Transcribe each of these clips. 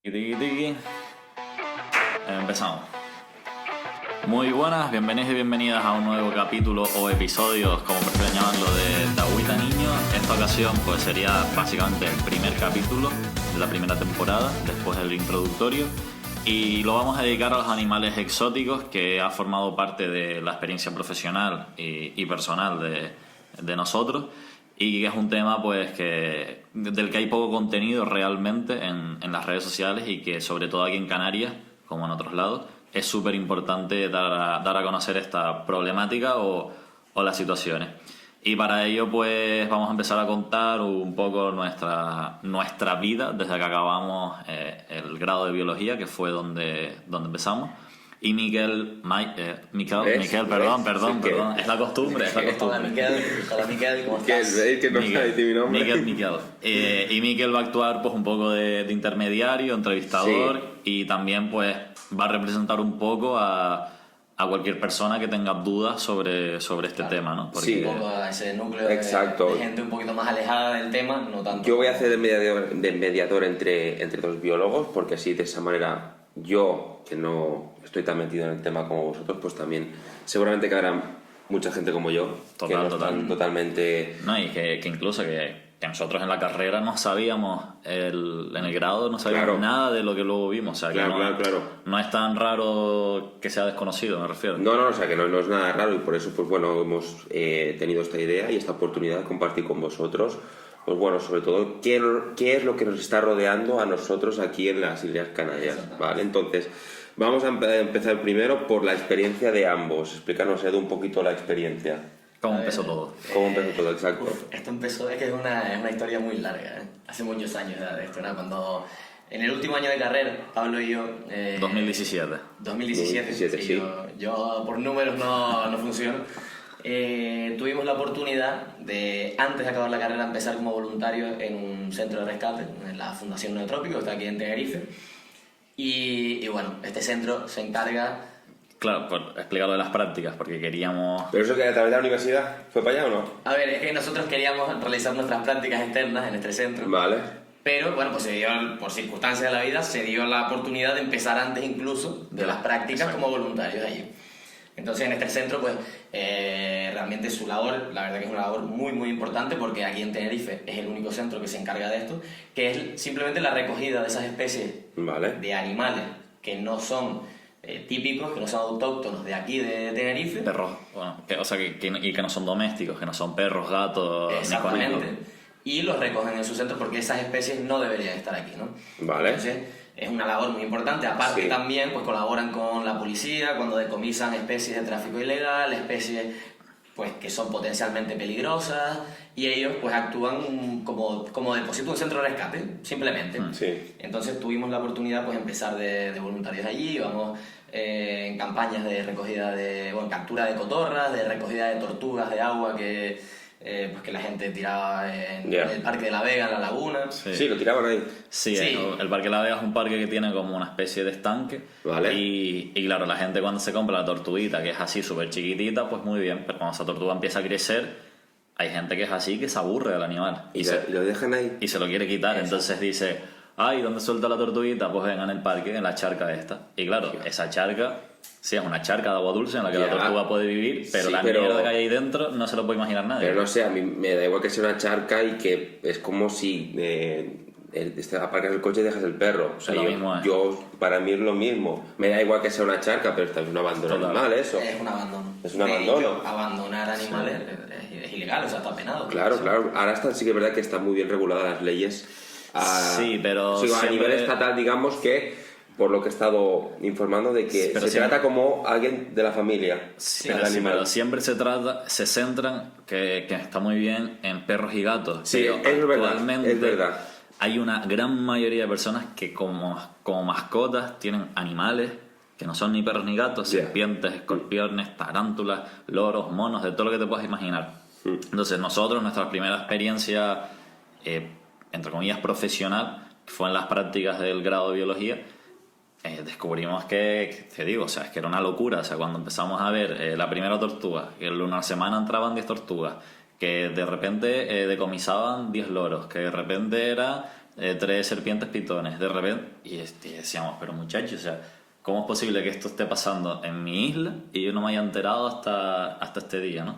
Tiki, tiki. Empezamos. Muy buenas, bienvenidos y bienvenidas a un nuevo capítulo o episodio, como prefieren llamarlo, de Agüita Niño. Esta ocasión pues sería básicamente el primer capítulo de la primera temporada, después del introductorio, y lo vamos a dedicar a los animales exóticos, que ha formado parte de la experiencia profesional y personal de nosotros, y que es un tema pues del que hay poco contenido realmente en las redes sociales, y que sobre todo aquí en Canarias, como en otros lados, es súper importante dar a conocer esta problemática o las situaciones. Y para ello pues vamos a empezar a contar un poco nuestra vida desde que acabamos el grado de biología, que fue donde empezamos. Y Miquel, perdón, es la costumbre. Hola Miquel, ¿cómo estás? ¿Veis que no sabe decir mi nombre? Miquel. Y Miquel va a actuar pues un poco de intermediario, entrevistador, y también pues va a representar un poco a cualquier persona que tenga dudas sobre este tema, ¿no? Porque sí, un poco a ese núcleo de gente un poquito más alejada del tema, no tanto. Yo voy a hacer de mediador entre dos biólogos, porque así de esa manera yo, que no estoy tan metido en el tema como vosotros, pues también seguramente que habrá mucha gente como yo que no están totalmente... No, y que incluso que nosotros en la carrera no sabíamos, en el grado no sabíamos nada de lo que luego vimos. O sea, no es tan raro que sea desconocido, me refiero. No, o sea, que no es nada raro, y por eso, pues bueno, hemos tenido esta idea y esta oportunidad de compartir con vosotros, pues bueno, sobre todo, qué es lo que nos está rodeando a nosotros aquí en las Islas Canarias, ¿vale? Entonces, vamos a empezar primero por la experiencia de ambos. Explícanos, Edu, un poquito la experiencia. ¿Cómo empezó todo? ¿Cómo empezó todo? Exacto. Esto empezó, es que es una historia muy larga, ¿eh? Hace muchos años de esto, era cuando... En el último año de carrera, Pablo y yo... 2017. 2017, sí. Yo por números no funciono. Tuvimos la oportunidad de, antes de acabar la carrera, empezar como voluntario en un centro de rescate, en la Fundación Neotrópico, que está aquí en Tenerife. Y bueno, este centro se encarga... Claro, por explicar lo de las prácticas, porque queríamos... ¿Pero eso que a través de la universidad fue para allá o no? A ver, es que nosotros queríamos realizar nuestras prácticas externas en este centro. Vale. Pero bueno, pues se dio, por circunstancias de la vida, se dio la oportunidad de empezar antes incluso de las prácticas como voluntarios allí. Entonces en este centro, pues realmente su labor, la verdad que es una labor muy muy importante, porque aquí en Tenerife es el único centro que se encarga de esto, que es simplemente la recogida de esas especies de animales que no son típicos, que no son autóctonos de aquí de Tenerife. Perros, bueno, que no son domésticos, que no son perros, gatos, ni conejos. Y los recogen en su centro porque esas especies no deberían estar aquí, ¿no? Vale. Entonces, es una labor muy importante. Aparte también pues colaboran con la policía cuando decomisan especies de tráfico ilegal, especies pues que son potencialmente peligrosas, y ellos pues actúan como depósito de un centro de rescate, simplemente. Sí. Entonces tuvimos la oportunidad pues empezar de voluntarios allí, vamos en campañas de recogida captura de cotorras, de recogida de tortugas de agua pues que la gente tiraba en el Parque de la Vega, en la laguna. Sí, lo tiraban ahí. Sí. El Parque de la Vega es un parque que tiene como una especie de estanque. Vale. Y claro, la gente cuando se compra la tortuguita, que es así súper chiquitita, pues muy bien. Pero cuando esa tortuga empieza a crecer, hay gente que es así, que se aburre del animal. Y lo dejan ahí. Y se lo quiere quitar. Exacto. Entonces dice, ay, ¿dónde suelta la tortuguita? Pues venga, en el parque, en la charca esta. Y claro, esa charca... Sí, es una charca de agua dulce en la que la tortuga puede vivir, pero mierda que hay ahí dentro no se lo puede imaginar nadie. Pero no sé, a mí me da igual que sea una charca, y que es como si aparcas el coche y dejas el perro. O sea, para mí es lo mismo. Me da igual que sea una charca, pero es un abandono animal, eso. Es un abandono. Es un abandono. Hecho, abandonar animales es ilegal, o sea, está penado. Claro. Ahora sí que es verdad que están muy bien reguladas las leyes. Pero a nivel estatal, digamos que... Por lo que he estado informando, de que trata como alguien de la familia. Pero siempre se centran, que está muy bien, en perros y gatos. Sí, actualmente es verdad. Hay una gran mayoría de personas que como mascotas tienen animales que no son ni perros ni gatos, serpientes, escorpiones, tarántulas, loros, monos, de todo lo que te puedas imaginar. Entonces nosotros, nuestra primera experiencia, entre comillas, profesional, fue en las prácticas del grado de biología. Descubrimos que era una locura. O sea, cuando empezamos a ver la primera tortuga, que en una semana entraban 10 tortugas, que de repente decomisaban 10 loros, que de repente era 3 serpientes pitones de repente, y decíamos, pero muchachos, o sea, ¿cómo es posible que esto esté pasando en mi isla y yo no me haya enterado hasta este día, ¿no?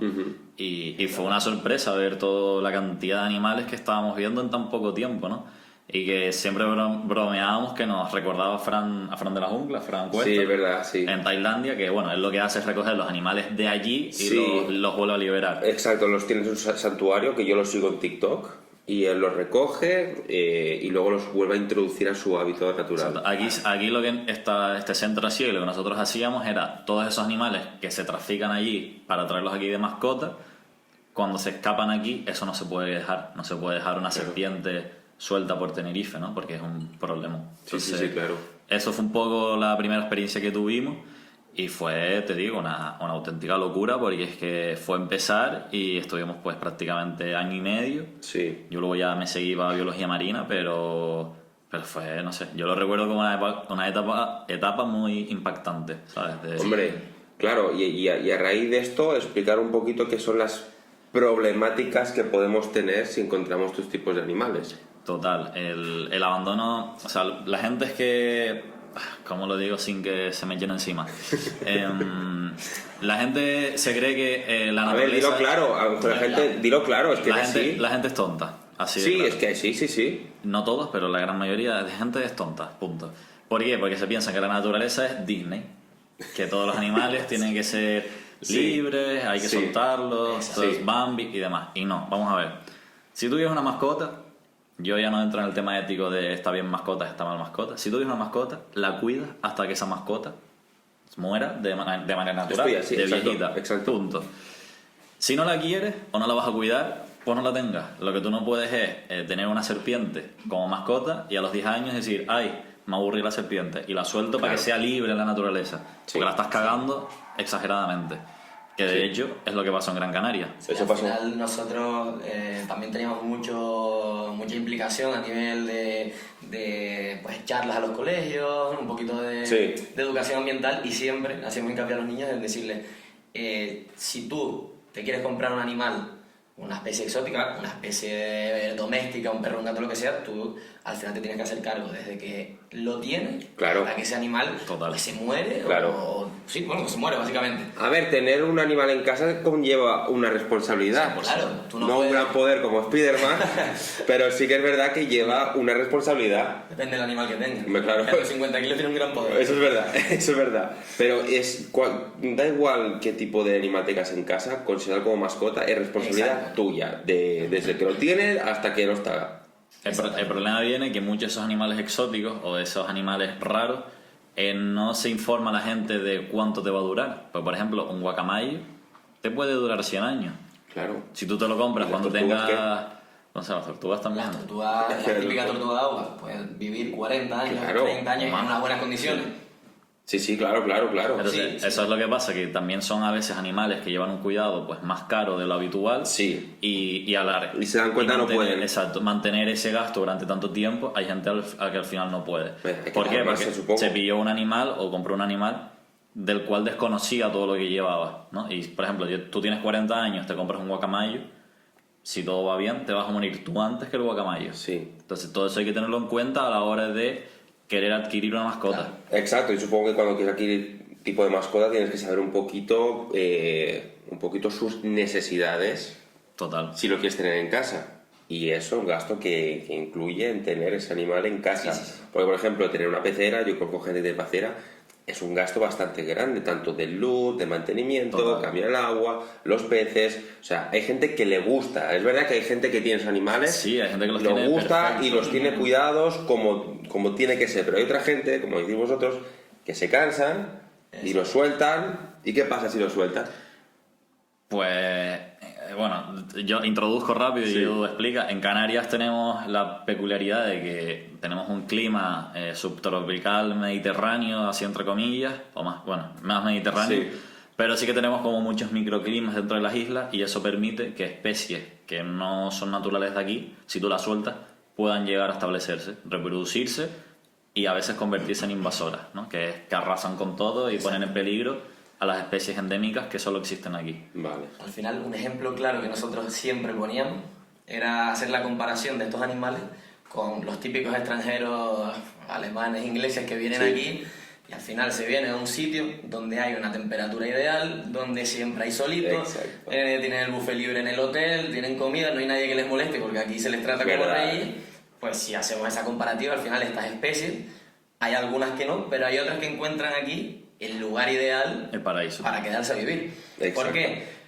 Y fue una sorpresa ver toda la cantidad de animales que estábamos viendo en tan poco tiempo, ¿no? Y que siempre bromeábamos que nos recordaba a Fran de la Jungla, Fran Cuesta, Sí, es verdad, sí. en Tailandia, que bueno, él lo que hace es recoger los animales de allí y Sí. los vuelve a liberar. Exacto, los tiene en un santuario que yo los sigo en TikTok y él los recoge y luego los vuelve a introducir a su hábitat natural. Aquí lo que este centro hacía y lo que nosotros hacíamos era todos esos animales que se trafican allí para traerlos aquí de mascota, cuando se escapan aquí, eso no se puede dejar. No se puede dejar una serpiente suelta por Tenerife, ¿no? Porque es un problema. Entonces, Sí, claro. eso fue un poco la primera experiencia que tuvimos y fue, te digo, una auténtica locura, porque es que fue empezar y estuvimos pues prácticamente año y medio. Sí. Yo luego ya me seguí para biología marina, pero fue, no sé, yo lo recuerdo como una etapa muy impactante, ¿sabes? Hombre, claro, y a raíz de esto explicar un poquito qué son las problemáticas que podemos tener si encontramos estos tipos de animales. Total, el abandono, o sea, la gente es que, ¿cómo lo digo sin que se me llene encima? La gente se cree que la A ver, naturaleza... dilo claro, aunque la gente, dilo claro, es que la es gente, así. la gente es tonta, así de Sí, claro. es que sí. No todos, pero la gran mayoría de gente es tonta, punto. ¿Por qué? Porque se piensa que la naturaleza es Disney, que todos los animales tienen que ser libres, hay que soltarlos, todo es Bambi y demás. Y no, vamos a ver. Si tú tienes una mascota, yo ya no entro en el tema ético de está bien mascota, está mal mascota. Si tú tienes una mascota, la cuidas hasta que esa mascota muera de manera natural, Estoy así, de exacto, viejita, exacto. punto. Si no la quieres o no la vas a cuidar, pues no la tengas. Lo que tú no puedes es tener una serpiente como mascota y a los 10 años decir, ay, me aburrí la serpiente y la suelto para que sea libre en la naturaleza. Sí. Porque la estás cagando exageradamente. Que de hecho es lo que pasó en Gran Canaria. Sí, Eso al pasó. final nosotros también teníamos mucha implicación a nivel de pues, charlas a los colegios, un poquito de educación ambiental, y siempre hacíamos hincapié a los niños en decirles, si tú te quieres comprar un animal, una especie exótica, una especie doméstica, un perro, un gato, lo que sea, tú al final te tienes que hacer cargo desde que lo tienes hasta que ese animal pues, se muere sí, bueno, se muere básicamente. A ver, tener un animal en casa conlleva una responsabilidad. Claro, tú no un puedes... gran poder como Spiderman, pero sí que es verdad que lleva una responsabilidad. Depende del animal que tenga. Hombre, claro. Los 50 kilos tiene un gran poder. Eso es verdad, eso es verdad. Pero da igual qué tipo de animal tengas en casa, considerar como mascota, es responsabilidad tuya, desde que lo tienes hasta que no está. El problema viene que muchos de esos animales exóticos o de esos animales raros no se informa a la gente de cuánto te va a durar. Pues, por ejemplo, un guacamayo te puede durar 100 años. Claro. Si tú te lo compras ¿Y cuando las tortugas tengas... No sé, las tortugas también. Las tortugas, la típica tortuga de agua, pueden vivir 40 años, Claro. 30 años en unas buenas condiciones. Sí, claro. Entonces, Sí. eso es lo que pasa, que también son a veces animales que llevan un cuidado pues más caro de lo habitual. Sí. Y Y se dan cuenta no pueden. Exacto, mantener ese gasto durante tanto tiempo, hay gente a que al final no puede. Hay que ¿Por qué? armarse, Porque supongo. se pilló un animal o compró un animal del cual desconocía todo lo que llevaba, ¿no? Y, por ejemplo, tú tienes 40 años, te compras un guacamayo, si todo va bien, te vas a morir tú antes que el guacamayo. Sí. Entonces, todo eso hay que tenerlo en cuenta a la hora de querer adquirir una mascota. Claro. Exacto, y supongo que cuando quieres adquirir tipo de mascota tienes que saber un poquito sus necesidades Total. si lo quieres tener en casa. Y eso es un gasto que incluye en tener ese animal en casa. Sí. Porque, por ejemplo, tener una pecera, yo conozco gente de pecera, es un gasto bastante grande, tanto de luz, de mantenimiento, Total. cambiar el agua, los peces. O sea, hay gente que le gusta. Es verdad que hay gente que tiene esos animales, Sí, hay gente que los lo tiene gusta y perfectos. los tiene cuidados como tiene que ser. Pero hay otra gente, como decís vosotros, que se cansan y los sueltan. ¿Y qué pasa si los sueltan? Pues, bueno, yo introduzco rápido y Sí. Edu explica. En Canarias tenemos la peculiaridad de que tenemos un clima subtropical mediterráneo, así entre comillas, o más mediterráneo, Sí. pero sí que tenemos como muchos microclimas dentro de las islas y eso permite que especies que no son naturales de aquí, si tú las sueltas, puedan llegar a establecerse, reproducirse y a veces convertirse en invasoras, ¿no? Que arrasan con todo y ponen en peligro a las especies endémicas que solo existen aquí. Vale. Al final, un ejemplo claro que nosotros siempre poníamos era hacer la comparación de estos animales con los típicos extranjeros alemanes, ingleses que vienen aquí y al final se viene a un sitio donde hay una temperatura ideal, donde siempre hay solito, tienen el buffet libre en el hotel, tienen comida, no hay nadie que les moleste porque aquí se les trata como reyes. Pues si hacemos esa comparativa, al final estas especies, hay algunas que no, pero hay otras que encuentran aquí el lugar ideal, el paraíso, para quedarse a vivir. ¿Por qué?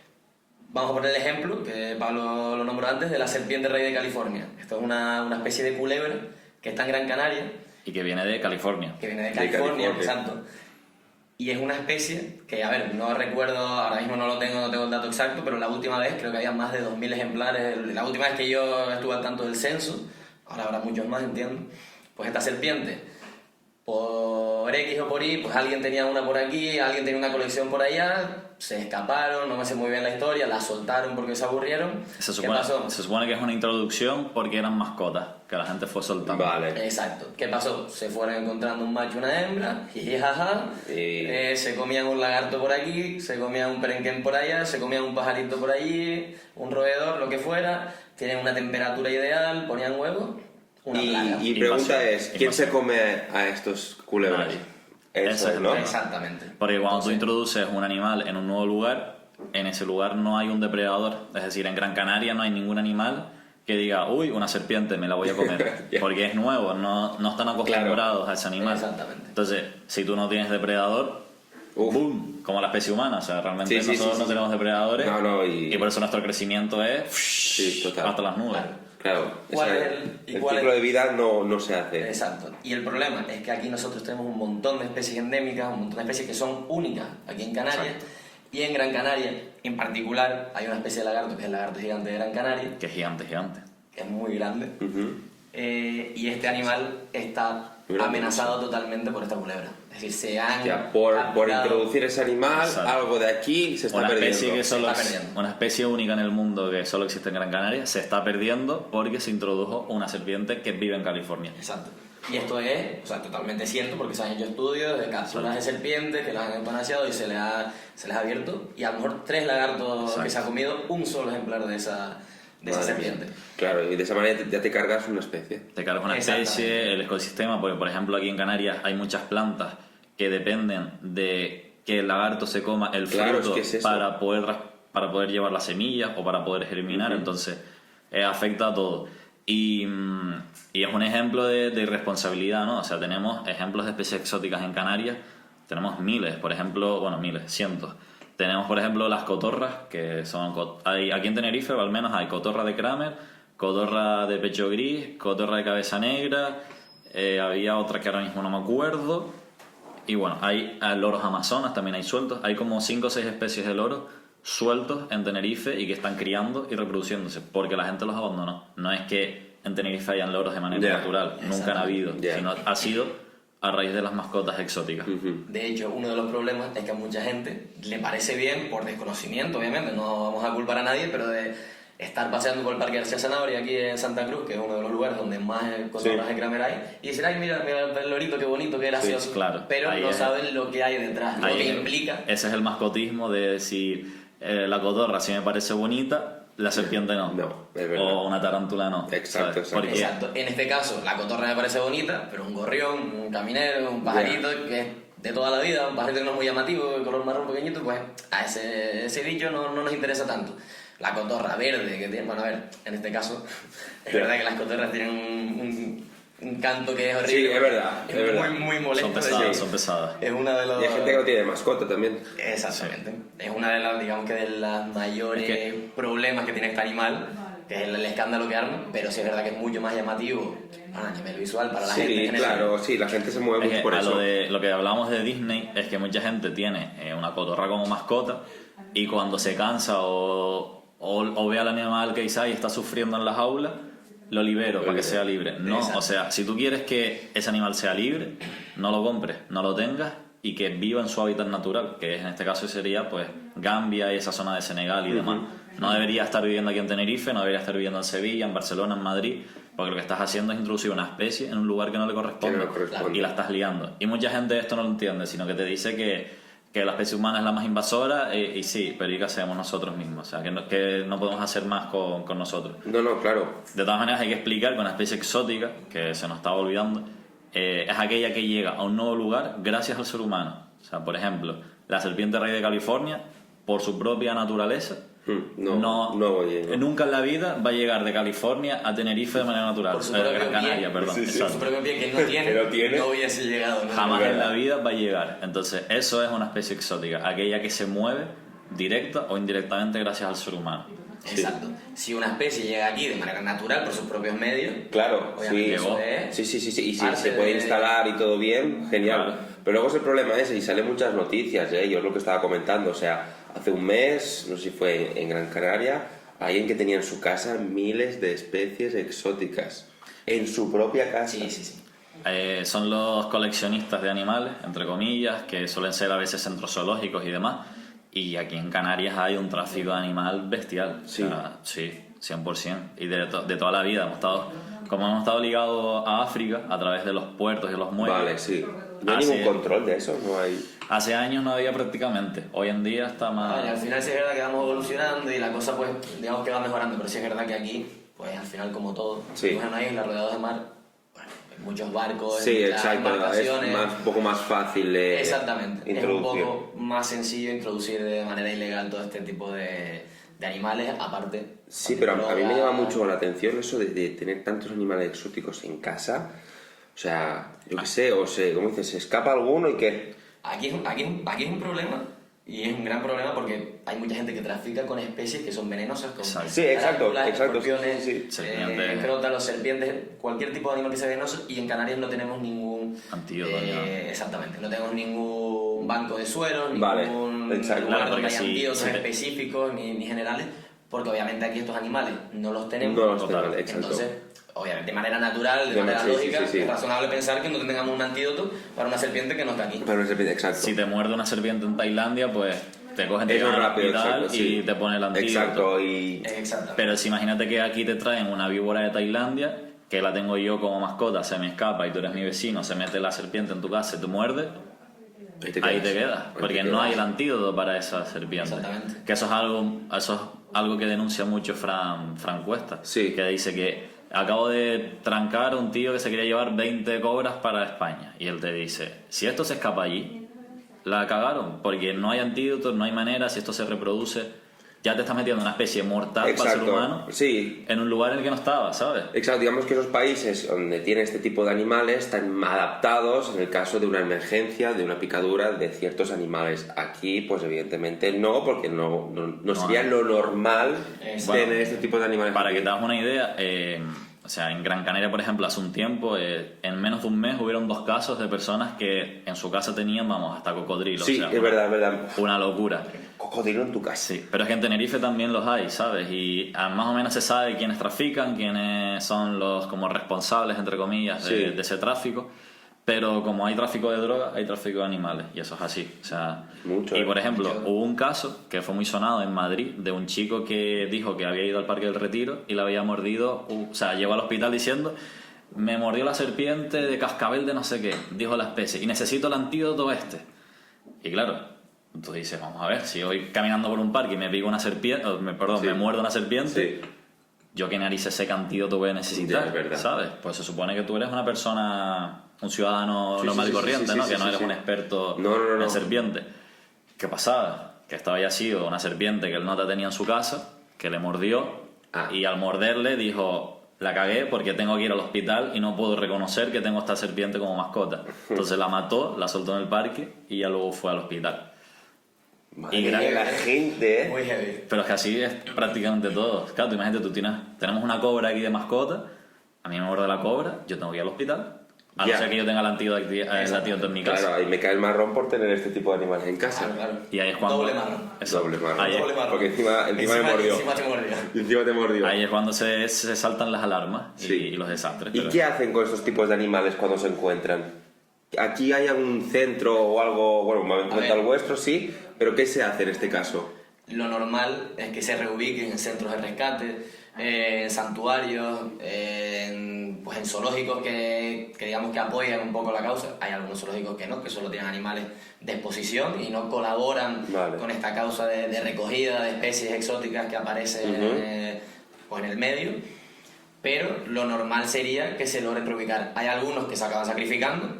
Vamos a poner el ejemplo, que Pablo lo nombró antes, de la serpiente rey de California. Esto es una especie de culebra que está en Gran Canaria. Y que viene de California. Que viene de California, exacto. Y es una especie que, a ver, no recuerdo, ahora mismo no tengo el dato exacto, pero la última vez creo que había más de 2.000 ejemplares. La última vez que yo estuve al tanto del censo, ahora habrá muchos más, entiendo. Pues esta serpiente, por X o por Y, pues alguien tenía una por aquí, alguien tenía una colección por allá, se escaparon, no me sé muy bien la historia, la soltaron porque se aburrieron. ¿Qué pasó? Se supone que es una introducción porque eran mascotas, que la gente fue soltando. Vale. Exacto. ¿Qué pasó? Se fueron encontrando un macho y una hembra, jijijaja, se comían un lagarto por aquí, se comían un perenquén por allá, se comían un pajarito por allí, un roedor, lo que fuera, tienen una temperatura ideal, ponían huevos. Y pregunta es, ¿quién se come a estos culebras? Eso es, ¿no? Exactamente. Porque cuando tú introduces un animal en un nuevo lugar, en ese lugar no hay un depredador. Es decir, en Gran Canaria no hay ningún animal que diga, uy, una serpiente, me la voy a comer. Porque es nuevo, no están acostumbrados a ese animal. Exactamente. Entonces, si tú no tienes depredador, ¡boom! Como la especie humana. O sea, realmente nosotros no tenemos depredadores. Y por eso nuestro crecimiento es hasta las nubes. Claro, el ciclo de vida no se hace. Exacto. Y el problema es que aquí nosotros tenemos un montón de especies endémicas, un montón de especies que son únicas aquí en Canarias. Exacto. Y en Gran Canaria, en particular, hay una especie de lagarto que es el lagarto gigante de Gran Canaria. Que es gigante. Que es muy grande. Y este animal está amenazado totalmente por esta culebra. Es decir, se han... por introducir ese animal, algo de aquí se está perdiendo. Una especie única en el mundo que solo existe en Gran Canaria se está perdiendo porque se introdujo una serpiente que vive en California. Exacto. Y esto es totalmente cierto porque se han hecho estudios de cápsulas de serpientes que las han eutanasiado y se les ha abierto, y a lo mejor 3 lagartos que se ha comido un solo ejemplar de esa serpiente. Claro, y de esa manera ya te cargas una especie. Te cargas una especie, el ecosistema, porque por ejemplo aquí en Canarias hay muchas plantas que dependen de que el lagarto se coma el fruto para poder llevar las semillas o para poder germinar, entonces afecta a todo. Y es un ejemplo de irresponsabilidad, ¿no? O sea, tenemos ejemplos de especies exóticas en Canarias, tenemos miles, por ejemplo, cientos. Tenemos, por ejemplo, las cotorras, que son... Aquí en Tenerife, al menos, hay cotorra de Kramer, cotorra de pecho gris, cotorra de cabeza negra, había otra que ahora mismo no me acuerdo. Y bueno, hay loros amazonas, también hay sueltos. Hay como 5 o 6 especies de loros sueltos en Tenerife y que están criando y reproduciéndose, porque la gente los abandonó. No es que en Tenerife hayan loros de manera natural, nunca han habido, sino ha sido a raíz de las mascotas exóticas. De hecho, uno de los problemas es que a mucha gente le parece bien, por desconocimiento obviamente, no vamos a culpar a nadie, pero de estar paseando por el Parque García Sanabria aquí en Santa Cruz, que es uno de los lugares donde más cotorras de Kramer hay, y decir, ay, mira el lorito, qué bonito, qué gracioso, pero no saben lo que hay detrás, lo que implica. Ese es el mascotismo de decir, la cotorra sí me parece bonita, la serpiente no. No, es verdad. O una tarántula no. Exacto. Exacto. En este caso, la cotorra me parece bonita, pero un gorrión, un caminero, un pajarito que es de toda la vida, un pajarito que no es muy llamativo, de color marrón pequeñito, pues a ese bicho no nos interesa tanto. La cotorra verde que tiene, bueno, a ver, en este caso, es verdad que las cotorras tienen un canto que es horrible. Sí, es verdad. Es muy molesto. Son pesadas. Es una de las... Y hay gente que no tiene mascota también. Exactamente. Sí. Es una de las, digamos que de las mayores problemas que tiene este animal, que es el escándalo que arma, pero sí es verdad que es mucho más llamativo a nivel visual para la gente. Sí, claro, la gente se mueve mucho por eso. Lo que hablábamos de Disney es que mucha gente tiene una cotorra como mascota y cuando se cansa o ve al animal que quizás está sufriendo en la jaula, lo libero para que sea libre. No, o sea, si tú quieres que ese animal sea libre, no lo compres, no lo tengas y que viva en su hábitat natural, que en este caso sería pues Gambia y esa zona de Senegal y demás. No debería estar viviendo aquí en Tenerife, no debería estar viviendo en Sevilla, en Barcelona, en Madrid, porque lo que estás haciendo es introducir una especie en un lugar que no le corresponde, y la estás liando. Y mucha gente esto no lo entiende, sino que te dice que que la especie humana es la más invasora y sí, pero ¿y qué hacemos nosotros mismos? O sea, que no podemos hacer más con nosotros. No, claro. De todas maneras hay que explicar que una especie exótica, que se nos estaba olvidando, es aquella que llega a un nuevo lugar gracias al ser humano. O sea, por ejemplo, la serpiente rey de California, por su propia naturaleza, nunca en la vida va a llegar de California a Tenerife de manera natural. Por su Gran propio Canaria, pie. perdón. Sí, sí. Exacto. Su propio pie que no tiene, no hubiese llegado. ¿no? Jamás Es en verdad. la vida va a llegar. Entonces, eso es una especie exótica, aquella que se mueve directa o indirectamente gracias al ser humano. Exacto. Si una especie llega aquí de manera natural por sus propios medios, Claro, obviamente sí. eso es Sí. Y si parte se puede de- instalar y todo bien, genial. Claro. Pero luego es el problema ese, y salen muchas noticias, yo es lo que estaba comentando. O sea, hace un mes, no sé si fue en Gran Canaria, alguien que tenía en su casa miles de especies exóticas. En su propia casa. Sí. Son los coleccionistas de animales, entre comillas, que suelen ser a veces centros zoológicos y demás. Y aquí en Canarias hay un tráfico de animal bestial. Sí. O sea, sí, 100%. Y de toda la vida. Como hemos estado ligados a África a través de los puertos y los muelles. Vale, sí. No hay Hace- ningún control de eso, no hay... Hace años no había prácticamente. Hoy en día está más... Vale, al final sí es verdad que vamos evolucionando y la cosa pues digamos que va mejorando, pero sí es verdad que aquí, pues al final como todo, Sí. es una isla rodeada de mar, bueno, hay muchos barcos, Sí, muchas exacto. Es embarcaciones. un poco más fácil de Exactamente, introducir. es un poco más sencillo introducir de manera ilegal todo este tipo de animales, aparte... Sí, pero a mí me droga. llama mucho la atención eso de tener tantos animales exóticos en casa. O sea, yo qué sé, ¿cómo dices? ¿Se escapa alguno y qué? Aquí es un problema, y es un gran problema porque hay mucha gente que trafica con especies que son venenosas, como Exacto. Sí, exacto, tarántulas, exacto, sí, escorpiones, sí. Serpientes. escrótalos, serpientes, cualquier tipo de animal que sea venenoso, y en Canarias no tenemos ningún... Antídoto, ni nada. Exactamente, no tenemos ningún banco de sueros, Vale, ningún exacto. lugar Claro, donde porque hay antídotos si te- específicos ni generales, porque obviamente aquí estos animales no los tenemos. No los Total. tengo, exacto. Entonces, obviamente, de manera natural, de manera Sí, sí, lógica, sí. es razonable pensar que no tengamos un antídoto para una serpiente que no está aquí. Pero no se exacto. Si te muerde una serpiente en Tailandia, pues te cogen, te Eso llevan al rápido, hospital exacto, y sí. te ponen el antídoto. Exacto, y... Exactamente. Pero si imagínate que aquí te traen una víbora de Tailandia, que la tengo yo como mascota, se me escapa y tú eres mi vecino, se mete la serpiente en tu casa y te muerde, ahí te quedas. Porque no hay el antídoto para esa serpiente. Exactamente. Que eso es algo que denuncia mucho Fran Cuesta. Sí. Que dice que acabo de trancar a un tío que se quería llevar 20 cobras para España. Y él te dice, si esto se escapa allí, la cagaron. Porque no hay antídoto, no hay manera, si esto se reproduce, ya te estás metiendo en una especie mortal para el ser humano Sí, en un lugar en el que no estaba, ¿sabes? exacto. Digamos que esos países donde tienen este tipo de animales están adaptados en el caso de una emergencia, de una picadura de ciertos animales. Aquí, pues evidentemente no, porque no sería hay. lo normal Bueno, tener este tipo de animales. Para aquí. que te hagas una idea, o sea, en Gran Canaria, por ejemplo, hace un tiempo, en menos de un mes hubieron 2 casos de personas que en su casa tenían, vamos, hasta cocodrilos. Sí, o sea, es verdad, es verdad. Una locura. Cocodrilo en tu casa. Sí, pero es que en Tenerife también los hay, ¿sabes? Y más o menos se sabe quiénes trafican, quiénes son los como responsables, entre comillas, Sí. de ese tráfico. Pero como hay tráfico de drogas, hay tráfico de animales, y eso es así. O sea, Mucho, y por ¿eh? ejemplo, Mucho. hubo un caso que fue muy sonado en Madrid de un chico que dijo que había ido al Parque del Retiro y le había mordido, o sea, llegó al hospital diciendo: me mordió la serpiente de cascabel de no sé qué, dijo la especie, y necesito el antídoto este. Y claro, tú dices, vamos a ver, si voy caminando por un parque y me pico una serpiente, Sí. me muerde una serpiente, Sí. yo qué narices sé qué antídoto voy a necesitar, Ya, es verdad. ¿sabes? Pues se supone que tú eres una persona, un ciudadano Sí, normal sí, y sí, corriente, sí, ¿no? sí, Que sí, no eres sí. un experto No. en serpiente. ¿Qué pasaba? Que esto había sido una serpiente que el nota tenía en su casa, que le mordió, Ah. y al morderle dijo: la cagué porque tengo que ir al hospital y no puedo reconocer que tengo esta serpiente como mascota. Entonces la mató, la soltó en el parque y ya luego fue al hospital. Madre Y mía, gran- la gente, Muy heavy. Pero es que así es prácticamente todo. Claro, tú imagínate, tenemos una cobra aquí de mascota, a mí me muerde la cobra, yo tengo que ir al hospital. A Ya. no ser que yo tenga el antídoto en mi casa. Claro, ahí me cae el marrón por tener este tipo de animales en casa. Claro. Y ahí es cuando... Doble marrón. Eso. Doble marrón. Ahí es- Doble marrón. Porque encima me mordió. Encima te mordió. Y encima te mordió. Ahí es cuando se saltan las alarmas Sí. y los desastres. ¿Y pero- qué hacen con estos tipos de animales cuando se encuentran? ¿Aquí hay algún centro o algo? Bueno, me habéis A comentado ver. el vuestro, sí, pero ¿qué se hace en este caso? Lo normal es que se reubiquen en centros de rescate, en santuarios, en pues en zoológicos que digamos que apoyan un poco la causa. Hay algunos zoológicos que no, que solo tienen animales de exposición y no colaboran con esta causa de recogida de especies exóticas que aparecen pues en el medio. Pero lo normal sería que se logren reubicar. Hay algunos que se acaban sacrificando.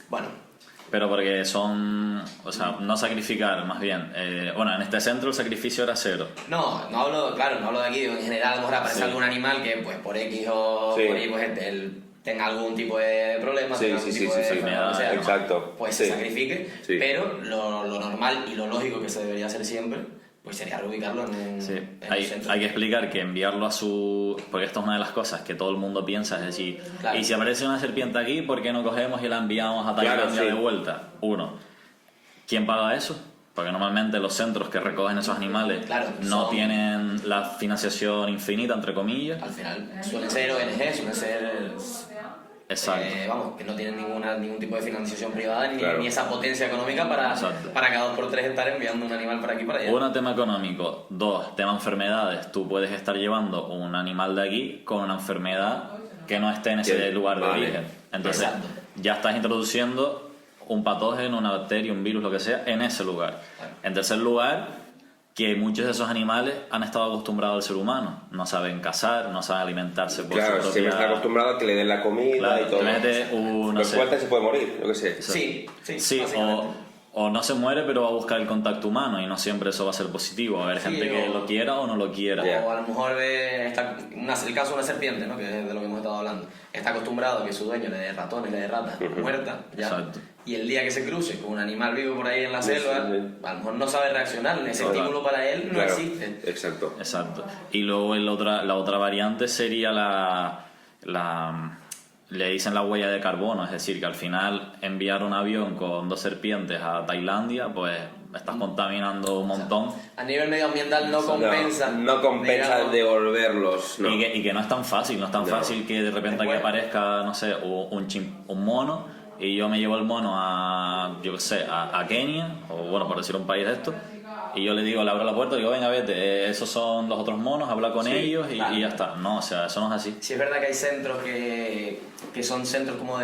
Bueno. Pero porque son, o sea, no sacrificar, más bien. Bueno, en este centro el sacrificio era 0. No hablo de aquí, en general a lo mejor aparece algún animal que pues por X o por Y pues él tenga algún tipo de problema, tenga algún tipo de enfermedad, o sea, exacto. Pues se sacrifique, pero lo normal y lo lógico que se debería hacer siempre pues sería reubicarlo en un centro. Hay que explicar que enviarlo a su... Porque esto es una de las cosas que todo el mundo piensa, es decir, y si aparece una serpiente aquí, ¿por qué no cogemos y la enviamos a Tailandia de vuelta? Uno, ¿quién paga eso? Porque normalmente los centros que recogen esos animales no tienen la financiación infinita, entre comillas. Al final suelen ser ONG, suelen ser... Exacto. Vamos, que no tienen ningún tipo de financiación privada ni esa potencia económica para cada 2x3 estar enviando un animal para aquí y para allá. Uno, tema económico. Dos, tema enfermedades. Tú puedes estar llevando un animal de aquí con una enfermedad que no esté en ese lugar de origen. Entonces, ya estás introduciendo un patógeno, una bacteria, un virus, lo que sea, en ese lugar. En tercer lugar, que muchos de esos animales han estado acostumbrados al ser humano. No saben cazar, no saben alimentarse por su propia... siempre está acostumbrado a que le den la comida y todo. No sé. Se puede morir, yo qué sé. Sí, o no se muere, pero va a buscar el contacto humano y no siempre eso va a ser positivo. Va a haber gente que lo quiera o no lo quiera. O a lo mejor el caso de una serpiente, ¿no? Que es de lo que hemos estado hablando. Está acostumbrado a que su dueño le dé ratones, le dé ratas muertas. Exacto. Y el día que se cruce con un animal vivo por ahí en la selva, a lo mejor no sabe reaccionar. Ese estímulo para él no existe. Exacto. Y luego la otra variante sería le dicen la huella de carbono, es decir, que al final enviar un avión con 2 serpientes a Tailandia, pues estás contaminando un montón. A nivel medioambiental no compensa. No compensa devolverlos. No. Y que no es tan fácil, fácil que de repente aquí aparezca, no sé, un mono y yo me llevo el mono a, yo qué sé, a Kenia, o bueno, por decir un país de esto. Y yo le digo, le abro la puerta y digo, venga, vete, esos son los otros monos, habla con ellos y ya está. No, o sea, eso no es así. Sí, es verdad que hay centros que son centros como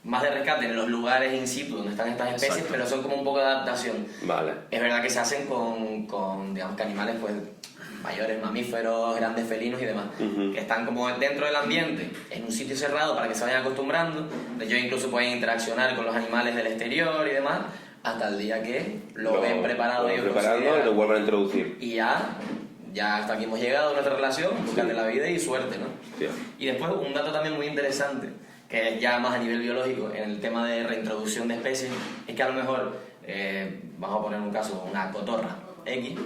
más de rescate en los lugares in situ donde están estas especies, pero son como un poco de adaptación. Vale. Es verdad que se hacen con digamos que animales pues mayores, mamíferos, grandes felinos y demás, que están como dentro del ambiente, en un sitio cerrado para que se vayan acostumbrando. Ellos incluso pueden interaccionar con los animales del exterior y demás, hasta el día que lo ven preparado y lo vuelven a introducir. Y ya hasta aquí hemos llegado a nuestra relación, buscarle la vida y suerte, ¿no? Sí. Y después un dato también muy interesante, que es ya más a nivel biológico, en el tema de reintroducción de especies, es que a lo mejor, vamos a poner un caso, una cotorra X,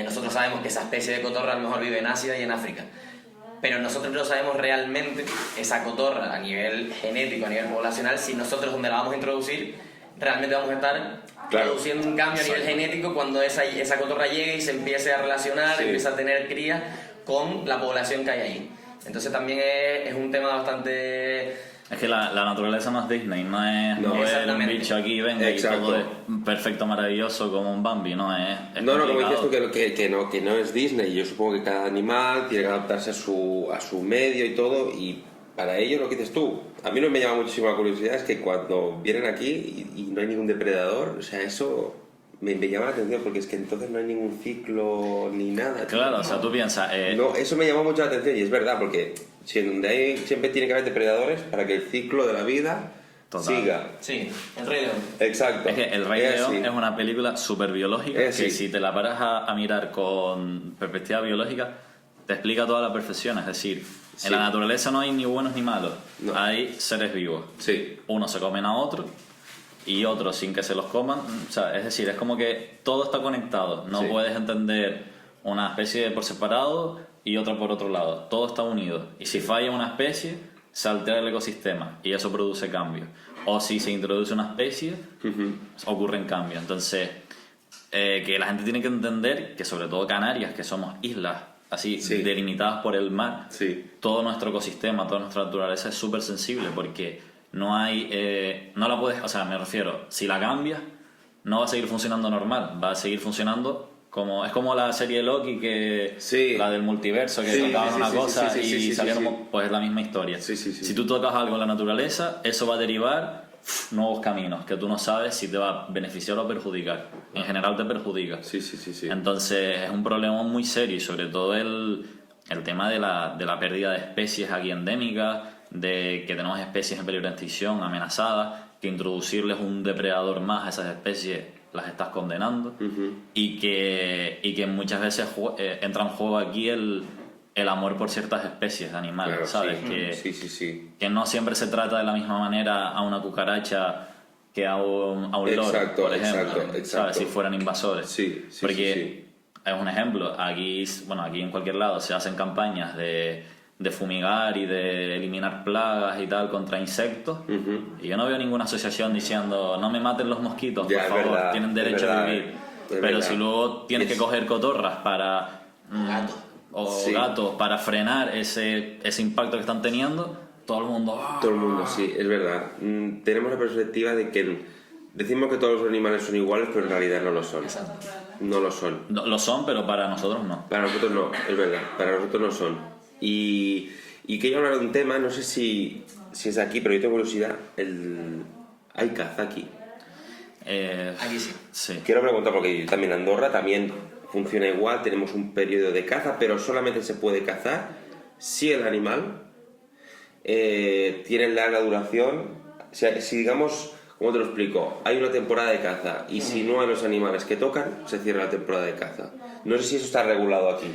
nosotros sabemos que esa especie de cotorra a lo mejor vive en Asia y en África, pero nosotros no sabemos realmente esa cotorra a nivel genético, a nivel poblacional, si nosotros donde la vamos a introducir realmente vamos a estar produciendo un cambio a nivel genético cuando esa cotorra llegue y se empiece a relacionar, empiece a tener crías con la población que hay ahí. Entonces también es un tema bastante... Es que la naturaleza no es Disney, no es un bicho aquí, venga, y todo es perfecto, maravilloso como un Bambi, no es como dices tú, que no es Disney. Yo supongo que cada animal tiene que adaptarse a su medio y todo, y para ello lo que dices tú, a mí no me llama muchísimo la curiosidad, es que cuando vienen aquí y no hay ningún depredador, o sea, eso me llama la atención, porque es que entonces no hay ningún ciclo ni nada. Claro, o sea, tú piensas... No, eso me llama mucho la atención y es verdad, porque siempre tiene que haber depredadores para que el ciclo de la vida siga. Sí, El Rey León. Exacto. Es que El Rey León es una película súper biológica que si te la paras a mirar con perspectiva biológica, te explica toda la perfección, es decir... En la naturaleza no hay ni buenos ni malos, hay seres vivos. Unos se comen a otros y otros sin que se los coman. O sea, es decir, es como que todo está conectado. No puedes entender una especie por separado y otra por otro lado. Todo está unido. Y si falla una especie, se altera el ecosistema y eso produce cambios. O si se introduce una especie, ocurren cambios. Entonces, que la gente tiene que entender que sobre todo Canarias, que somos islas así delimitadas por el mar, todo nuestro ecosistema, toda nuestra naturaleza es súper sensible porque no hay, no la puedes, o sea, me refiero, si la cambias no va a seguir funcionando normal, va a seguir funcionando Es como la serie Loki, la del multiverso, que tocaban una cosa y salieron, pues es la misma historia. Si tú tocas algo en la naturaleza, eso va a derivar nuevos caminos que tú no sabes si te va a beneficiar o perjudicar. En general te perjudica. Entonces es un problema muy serio, y sobre todo el tema de la pérdida de especies aquí endémicas, de que tenemos especies en peligro de extinción, amenazadas, que introducirles un depredador más a esas especies las estás condenando, y que muchas veces entra en juego aquí el amor por ciertas especies de animales, claro, ¿sabes? Que no siempre se trata de la misma manera a una cucaracha que a un loro, por ejemplo, ¿sabes? Si fueran invasores. Porque es un ejemplo, aquí en cualquier lado se hacen campañas de fumigar y de eliminar plagas y tal contra insectos, y yo no veo ninguna asociación diciendo no me maten los mosquitos, por favor, verdad, tienen derecho a vivir. Pero si luego tienes que coger cotorras para gatos para frenar ese impacto que están teniendo, todo el mundo sí, es verdad. Tenemos la perspectiva de que decimos que todos los animales son iguales, pero en realidad no lo son. No lo son. No, lo son, pero para nosotros no. Para nosotros no, es verdad, para nosotros no son. Y quería hablar de un tema, no sé si es aquí, pero yo tengo curiosidad. ¿Hay caza aquí? Aquí sí. Quiero preguntar, porque también en Andorra también funciona igual, tenemos un periodo de caza, pero solamente se puede cazar si el animal tiene larga duración. O sea, si digamos, ¿cómo te lo explico? Hay una temporada de caza y si no hay los animales que tocan, se cierra la temporada de caza. No sé si eso está regulado aquí.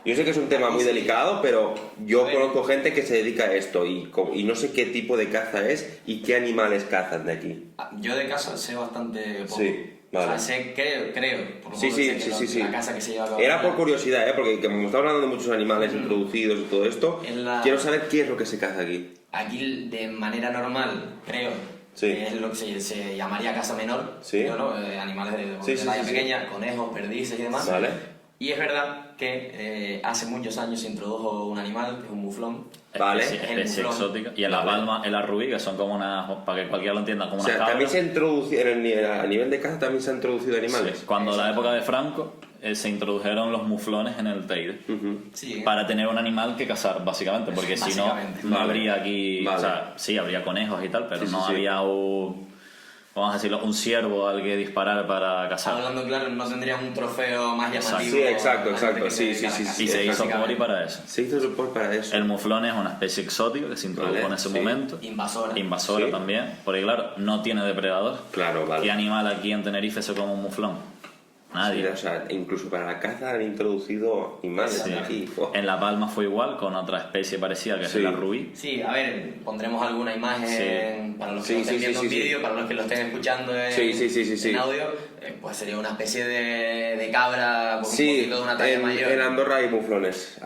Yo sé que es un tema muy delicado, pero yo conozco gente que se dedica a esto y no sé qué tipo de caza es y qué animales cazan de aquí. Yo de caza sé bastante poco. Sí, vale. O sea, creo. Por Sí. La caza que se lleva Era por curiosidad, porque como estamos hablando de muchos animales introducidos y todo esto, quiero saber qué es lo que se caza aquí. Aquí, de manera normal, creo, es lo que se llamaría caza menor, ¿no? Animales de talla pequeña, conejos, perdices y demás. Vale. Y es verdad que hace muchos años se introdujo un animal, que es un muflón. Vale. Especie exótica. Y en la palma, en la rubí, que son como para que cualquiera lo entienda, como unas cabras. También se introduce, a nivel de caza también se han introducido animales. Sí. Cuando la época de Franco se introdujeron los muflones en el Teide, para tener un animal que cazar, básicamente, porque si no habría aquí... O sea, sí, habría conejos y tal, pero no había vamos a decirlo, un ciervo al que disparar para cazar. Hablando claro, no tendría un trofeo más llamativo. Sí, exacto. Sí. Y se hizo por y para eso. Se hizo por para eso. El muflón es una especie exótica que se introdujo en ese momento. Invasora también. Porque claro, no tiene depredador. Claro, vale. ¿Qué animal aquí en Tenerife se come un muflón? Nadie. Sí, o sea, incluso para la caza han introducido animales aquí. En La Palma fue igual, con otra especie parecida que es la rubí. Sí, a ver, pondremos alguna imagen para los que lo estén viendo en vídeo, para los que lo estén escuchando en audio. Pues sería una especie de cabra con un poquito de una talla mayor. En Andorra hay muflones.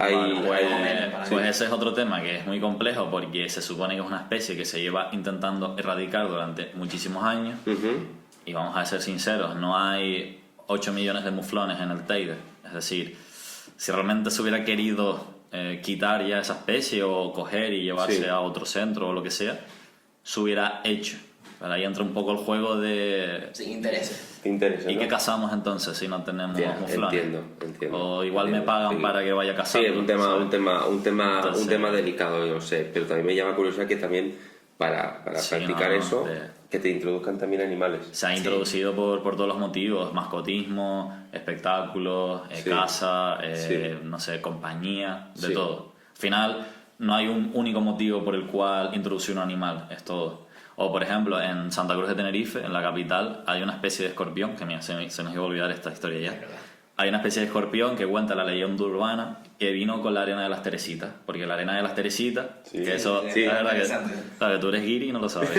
Pues ese es otro tema que es muy complejo, porque se supone que es una especie que se lleva intentando erradicar durante muchísimos años. Y vamos a ser sinceros, no hay 8 millones de muflones en el Teide. Es decir, si realmente se hubiera querido quitar ya esa especie o coger y llevarse a otro centro o lo que sea, se hubiera hecho. Pero ahí entra un poco el juego de... Sin intereses. ¿Y qué cazamos entonces si no tenemos muflones? Entiendo. O igual me pagan para que vaya a cazar. Sí, es un tema delicado, yo sé. Pero también me llama curiosidad que también para practicar eso... Que te introduzcan también animales. Se ha introducido por todos los motivos: mascotismo, espectáculos, caza, no sé, compañía, de todo. Al final, no hay un único motivo por el cual introducir un animal, es todo. O, por ejemplo, en Santa Cruz de Tenerife, en la capital, hay una especie de escorpión, que mira, se nos iba a olvidar esta historia ya. Hay una especie de escorpión que cuenta la leyenda urbana que vino con la arena de las Teresitas, porque la arena de las Teresitas, que eso, la verdad que tú eres guiri y no lo sabes.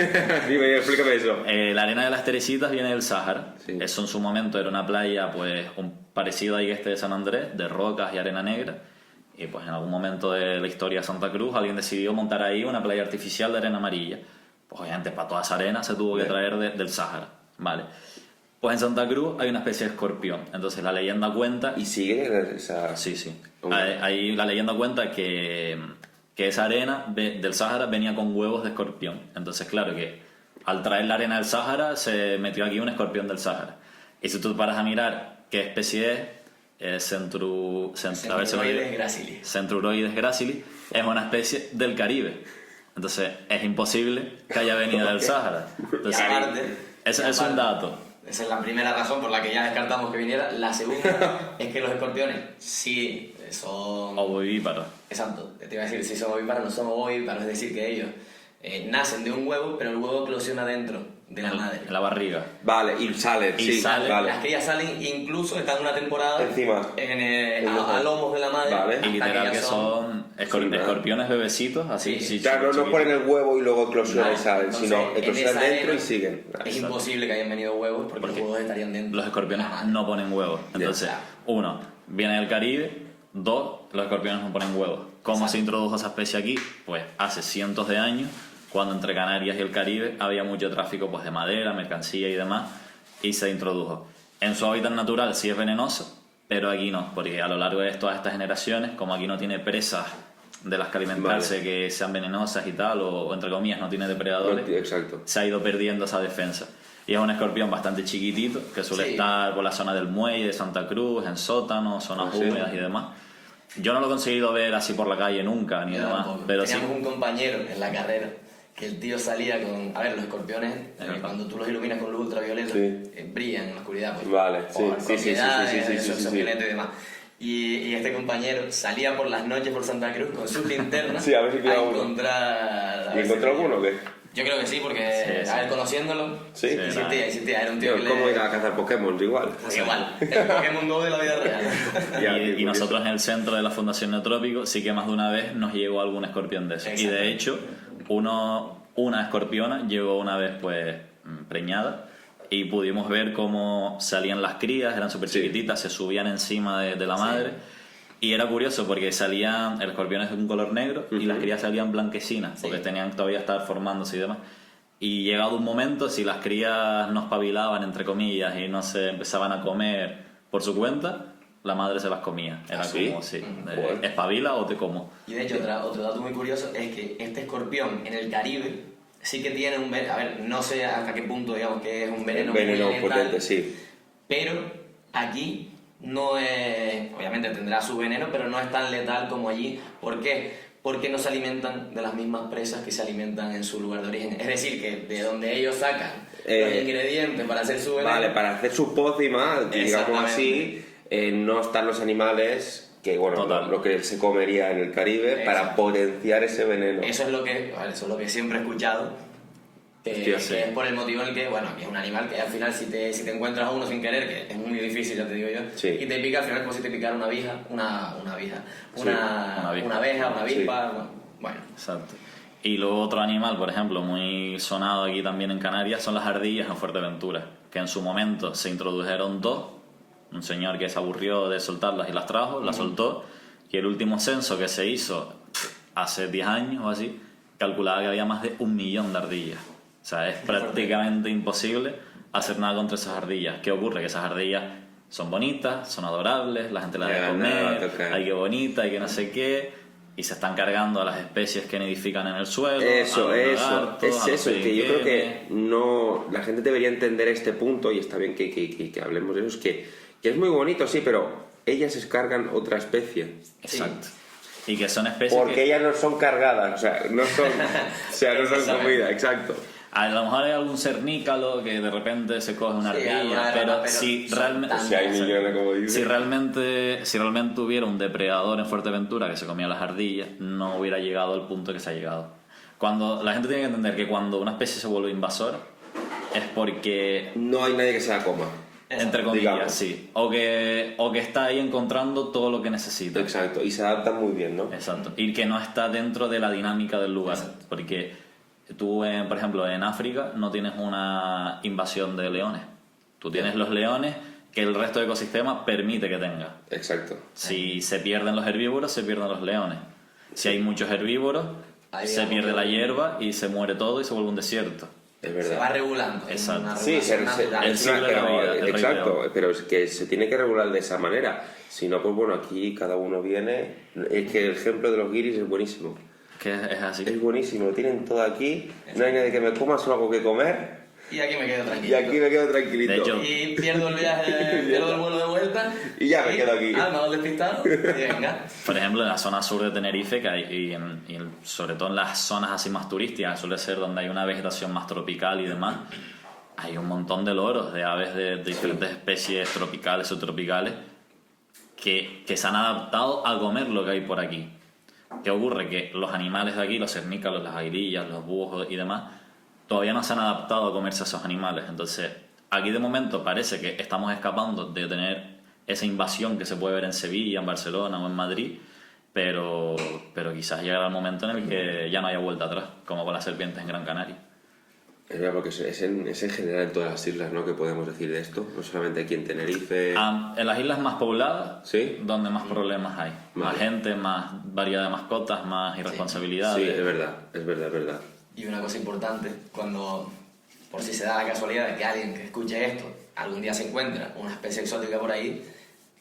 Dime, explícame eso. La arena de las Teresitas viene del Sáhara. Eso en su momento era una playa, pues, parecido a este de San Andrés, de rocas y arena negra. Y pues en algún momento de la historia de Santa Cruz alguien decidió montar ahí una playa artificial de arena amarilla. Pues obviamente para toda esa arena se tuvo que traer del Sáhara, ¿vale? Pues en Santa Cruz hay una especie de escorpión. Entonces la leyenda cuenta... ¿Y sigue esa...? Sí. Ahí la leyenda cuenta que esa arena del Sáhara venía con huevos de escorpión. Entonces claro que al traer la arena del Sáhara se metió aquí un escorpión del Sáhara. Y si tú paras a mirar qué especie es, Centruroides gracili. Centruroides gracili, es una especie del Caribe. Entonces es imposible que haya venido del Sáhara. Entonces, eso es un dato. Esa es la primera razón por la que ya descartamos que viniera. La segunda es que los escorpiones sí son... Ovovivíparos. Exacto, te iba a decir, si son ovíparos, no son ovovíparos, es decir, que ellos nacen de un huevo, pero el huevo eclosiona dentro de la madre. En la barriga. Vale, y salen, sí, salen. vale. Las que ellas salen, incluso están una temporada Encima. A lomos de la madre. Vale. Y literal que son escorpiones bebecitos, así. Sí, claro, no ponen el huevo y luego eclosionan y salen, entonces, sino eclosionan en esa dentro era y siguen. Es imposible que hayan venido huevos porque los huevos estarían dentro. Los escorpiones no ponen huevos. Entonces, uno, viene del Caribe. Dos, los escorpiones no ponen huevos. ¿Cómo se introdujo esa especie aquí? Pues hace cientos de años, cuando entre Canarias y el Caribe había mucho tráfico pues, de madera, mercancía y demás, y se introdujo. En su hábitat natural sí es venenoso, pero aquí no, porque a lo largo de todas estas generaciones, como aquí no tiene presas de las que alimentarse que sean venenosas y tal, o entre comillas no tiene depredadores, Exacto. se ha ido perdiendo esa defensa. Y es un escorpión bastante chiquitito, que suele estar por la zona del muelle de Santa Cruz, en sótanos, zonas húmedas y demás. Yo no lo he conseguido ver así por la calle nunca, ni demás. Pero teníamos un compañero en la carrera que el tío salía con... A ver, los escorpiones, cuando tú los iluminas con luz ultravioleta, brillan en la oscuridad. Pues, vale, por propiedades, ultravioleta y demás. Y este compañero salía por las noches por Santa Cruz con sus linternas a ver si a encontrar... ¿Y encontró alguno o qué? Yo creo que sí, porque a ver, conociéndolo, existía, era un tío que ¿Cómo ir a cazar Pokémon? Igual. Igual, el Pokémon Go de la vida real. Y nosotros en el centro de la Fundación Neotrópico sí que más de una vez nos llegó algún escorpión de eso. Y de hecho, una escorpiona llegó una vez pues preñada y pudimos ver cómo salían las crías, eran súper chiquititas, se subían encima de la madre. Y era curioso porque salían, el escorpión es de un color negro y las crías salían blanquecinas porque tenían todavía estar formándose y demás. Y llegado un momento, si las crías no espabilaban, entre comillas, y no se empezaban a comer por su cuenta, la madre se las comía. Era como, espabila o te como. Y de hecho, otro dato muy curioso es que este escorpión en el Caribe sí que tiene un veneno, a ver, no sé hasta qué punto digamos que es un veneno muy letal, potente, sí. Pero aquí no es, obviamente tendrá su veneno, pero no es tan letal como allí. ¿Por qué? Porque no se alimentan de las mismas presas que se alimentan en su lugar de origen. Es decir, que de donde ellos sacan los ingredientes para hacer su veneno... Vale, para hacer su pozima, digamos así, no están los animales que, bueno, lo que se comería en el Caribe para potenciar ese veneno. Eso es lo que siempre he escuchado. Que es por el motivo en el que, bueno, que es un animal que al final si te encuentras a uno sin querer, que es muy difícil, ya te digo yo, y te pica, al final como si te picara una abeja, una avispa, bueno. Exacto. Y luego otro animal, por ejemplo, muy sonado aquí también en Canarias, son las ardillas en Fuerteventura, que en su momento se introdujeron dos, un señor que se aburrió de soltarlas y las trajo, las soltó, y el último censo que se hizo hace 10 años o así, calculaba que había más de 1 millón de ardillas. O sea, es prácticamente imposible hacer nada contra esas ardillas. ¿Qué ocurre? Que esas ardillas son bonitas, son adorables, la gente las debe comer, ay qué bonita, ay que no sé qué, y se están cargando a las especies que nidifican en el suelo. Eso, que yo creo que no, la gente debería entender este punto, y está bien que hablemos de eso, es que es muy bonito, sí, pero ellas se cargan otra especie. Exacto. Y que son especies porque ellas no son cargadas, o sea, no son comida, exacto. A lo mejor hay algún cernícalo que de repente se coge una ardilla, pero si realmente... Si hay millones, como dices. Si realmente hubiera un depredador en Fuerteventura que se comía las ardillas, no hubiera llegado al punto que se ha llegado. La gente tiene que entender que cuando una especie se vuelve invasora es porque... no hay nadie que se la coma. Entre comillas, digamos. Sí. O que está ahí encontrando todo lo que necesita. Exacto, y se adapta muy bien, ¿no? Exacto. Y que no está dentro de la dinámica del lugar. Exacto. Porque tú, por ejemplo, en África no tienes una invasión de leones. Tú tienes los leones que el resto del ecosistema permite que tenga. Exacto. Si se pierden los herbívoros, se pierden los leones. Si hay muchos herbívoros, se pierde la hierba y se muere todo y se vuelve un desierto. Es verdad. Se va regulando. Exacto. Sí, exacto, pero es que se tiene que regular de esa manera. Si no, pues bueno, aquí cada uno viene. Es que el ejemplo de los guiris es buenísimo. Que es así. Es buenísimo, lo tienen todo aquí. No hay nadie que me coma, solo algo que comer. y aquí me quedo Y tranquilo. aquí me quedo tranquilito. De hecho, Y pierdo el viaje, pierdo el vuelo de vuelta. Y ya me quedo aquí. Ah, me hago despistado y venga. por ejemplo, en la zona sur de Tenerife, que hay, sobre todo en las zonas así más turísticas, suele ser donde hay una vegetación más tropical y demás, hay un montón de loros, de aves de diferentes especies tropicales, subtropicales, que se han adaptado a comer lo que hay por aquí. ¿Qué ocurre? Que los animales de aquí, los cernícalos, las airillas, los búhos y demás, todavía no se han adaptado a comerse a esos animales. Entonces, aquí de momento parece que estamos escapando de tener esa invasión que se puede ver en Sevilla, en Barcelona o en Madrid, pero quizás llegará el momento en el que ya no haya vuelta atrás, como con las serpientes en Gran Canaria. Es verdad, porque es en general en todas las islas, ¿no? Que podemos decir de esto, no solamente aquí en Tenerife. En las islas más pobladas, ¿Sí? donde más problemas hay. Más Vale. gente, más variedad de mascotas, más irresponsabilidades. Sí, es verdad, es verdad, es verdad. Y una cosa importante, cuando, por si se da la casualidad de que alguien que escuche esto algún día se encuentra una especie exótica por ahí,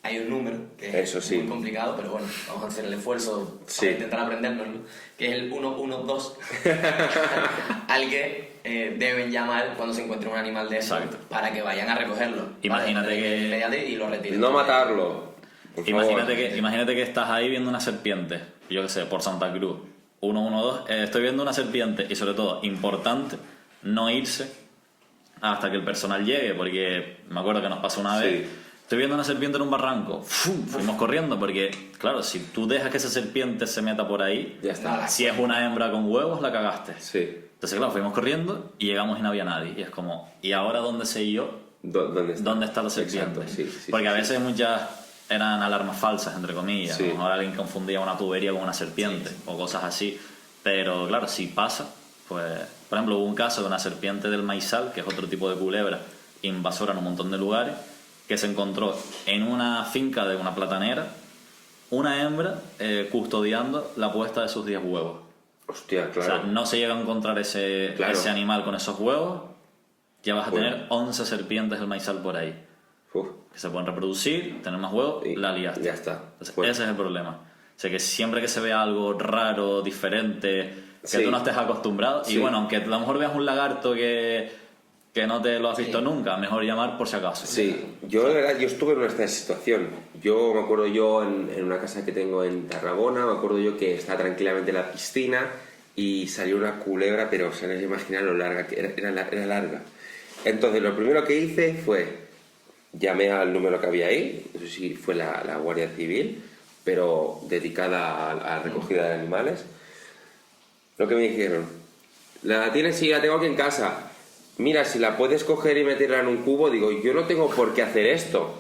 hay un número que Eso es sí. muy complicado, pero bueno, vamos a hacer el esfuerzo Sí. para intentar aprendérnoslo, que es el 112, al que deben llamar cuando se encuentre un animal de eso, Exacto. para que vayan a recogerlo. Imagínate ¿vale? que- Inmediatamente y lo retiren. No matarlo. Por Imagínate favor. imagínate que estás ahí viendo una serpiente, yo qué sé, por Santa Cruz, 112, estoy viendo una serpiente y sobre todo, importante, no irse hasta que el personal llegue, porque me acuerdo que nos pasó una vez, Sí. estoy viendo una serpiente en un barranco, ¡fum! Fuimos corriendo porque, claro, si tú dejas que esa serpiente se meta por ahí, Ya está. si es una hembra con huevos, la cagaste. Sí. Entonces, claro, fuimos corriendo y llegamos y no había nadie. Y es como, ¿y ahora dónde sé yo ¿Dónde está? dónde está la serpiente? Exacto, sí, sí, Porque a sí. veces muchas eran alarmas falsas, entre comillas. Sí. A lo mejor alguien confundía una tubería con una serpiente o cosas así. Pero claro, si pasa, pues... Por ejemplo, hubo un caso de una serpiente del maizal, que es otro tipo de culebra invasora en un montón de lugares, que se encontró en una finca de una platanera una hembra custodiando la puesta de sus 10 huevos. Hostia, O sea, claro. no se llega a encontrar ese animal con esos huevos, ya vas a Bueno. tener 11 serpientes del maizal por ahí, Uf. que se pueden reproducir, tener más huevos, Y la liaste. ya está. Entonces, Bueno. ese es el problema. O sea, que siempre que se vea algo raro, diferente, que Sí. tú no estés acostumbrado, Sí. y bueno, aunque a lo mejor veas un lagarto que no te lo has visto nunca, mejor llamar por si acaso. Sí, yo de verdad, yo estuve en esta situación. Yo me acuerdo yo en una casa que tengo en Tarragona, me acuerdo yo que estaba tranquilamente en la piscina y salió una culebra, pero se les imagina lo larga que era larga. Entonces lo primero que hice fue, llamé al número que había ahí, eso sí, fue la Guardia Civil, pero dedicada a la recogida de animales. Lo que me dijeron, la tienes, sí, la tengo aquí en casa. Mira, si la puedes coger y meterla en un cubo, digo, yo no tengo por qué hacer esto.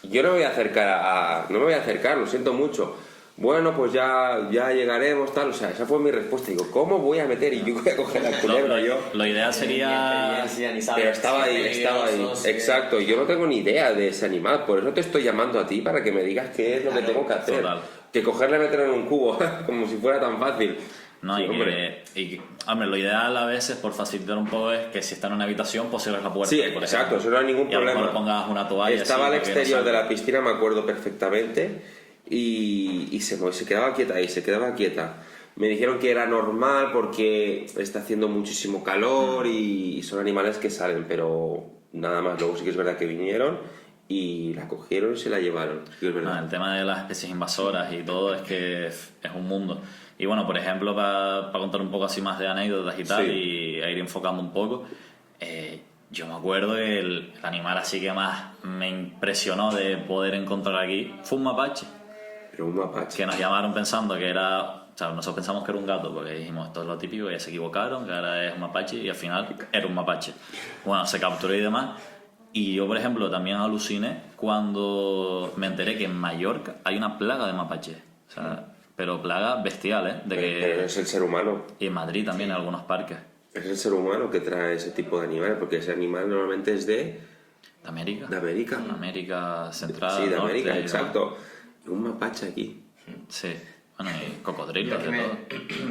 Yo no me voy a acercar no me voy a acercar, lo siento mucho. Bueno, pues ya llegaremos, tal. O sea, esa fue mi respuesta. Digo, ¿cómo voy a meter? Y yo voy a coger la culebra yo. Lo ideal Ni sería... experiencia, ni sabe Pero estaba si ahí, es estaba ahí. peligroso, si- Exacto, yo no tengo ni idea de ese animal, por eso te estoy llamando a ti para que me digas qué es lo que Claro, tengo que hacer. total. Que cogerla y meterla en un cubo, como si fuera tan fácil. No, Sí, y hombre. hombre, lo ideal a veces, por facilitar un poco, es que si está en una habitación, pues cierres la puerta. Sí, por exacto, ejemplo. eso no hay ningún Y a lo problema. mejor pongas una toalla. Estaba así al para que no exterior de salga. la piscina, me acuerdo perfectamente, y se quedaba quieta ahí, se quedaba quieta. Me dijeron que era normal porque está haciendo muchísimo calor y son animales que salen, pero nada más. Luego sí que es verdad que vinieron y la cogieron y se la llevaron. Sí, es verdad. El tema de las especies invasoras y todo es que es un mundo. Y bueno, por ejemplo, para contar un poco así más de anécdotas y tal, Sí. y a ir enfocando un poco, yo me acuerdo que el animal así que más me impresionó de poder encontrar aquí fue un mapache, Pero un mapache. que nos llamaron pensando que era... O sea, nosotros pensamos que era un gato, porque dijimos, esto es lo típico, y se equivocaron, que ahora es un mapache, y al final era un mapache. Bueno, se capturó y demás. Y yo, por ejemplo, también aluciné cuando me enteré que en Mallorca hay una plaga de mapaches. O sea, pero plaga bestial, ¿eh? De Pero que... es el ser humano. Y en Madrid también, en algunos parques. Es el ser humano que trae ese tipo de animales, porque ese animal normalmente es de De América. América. América Central, Sí, de Norte América, y demás. exacto. Y un mapache aquí. Sí. Bueno, y Yo cocodrilos, es que de todo.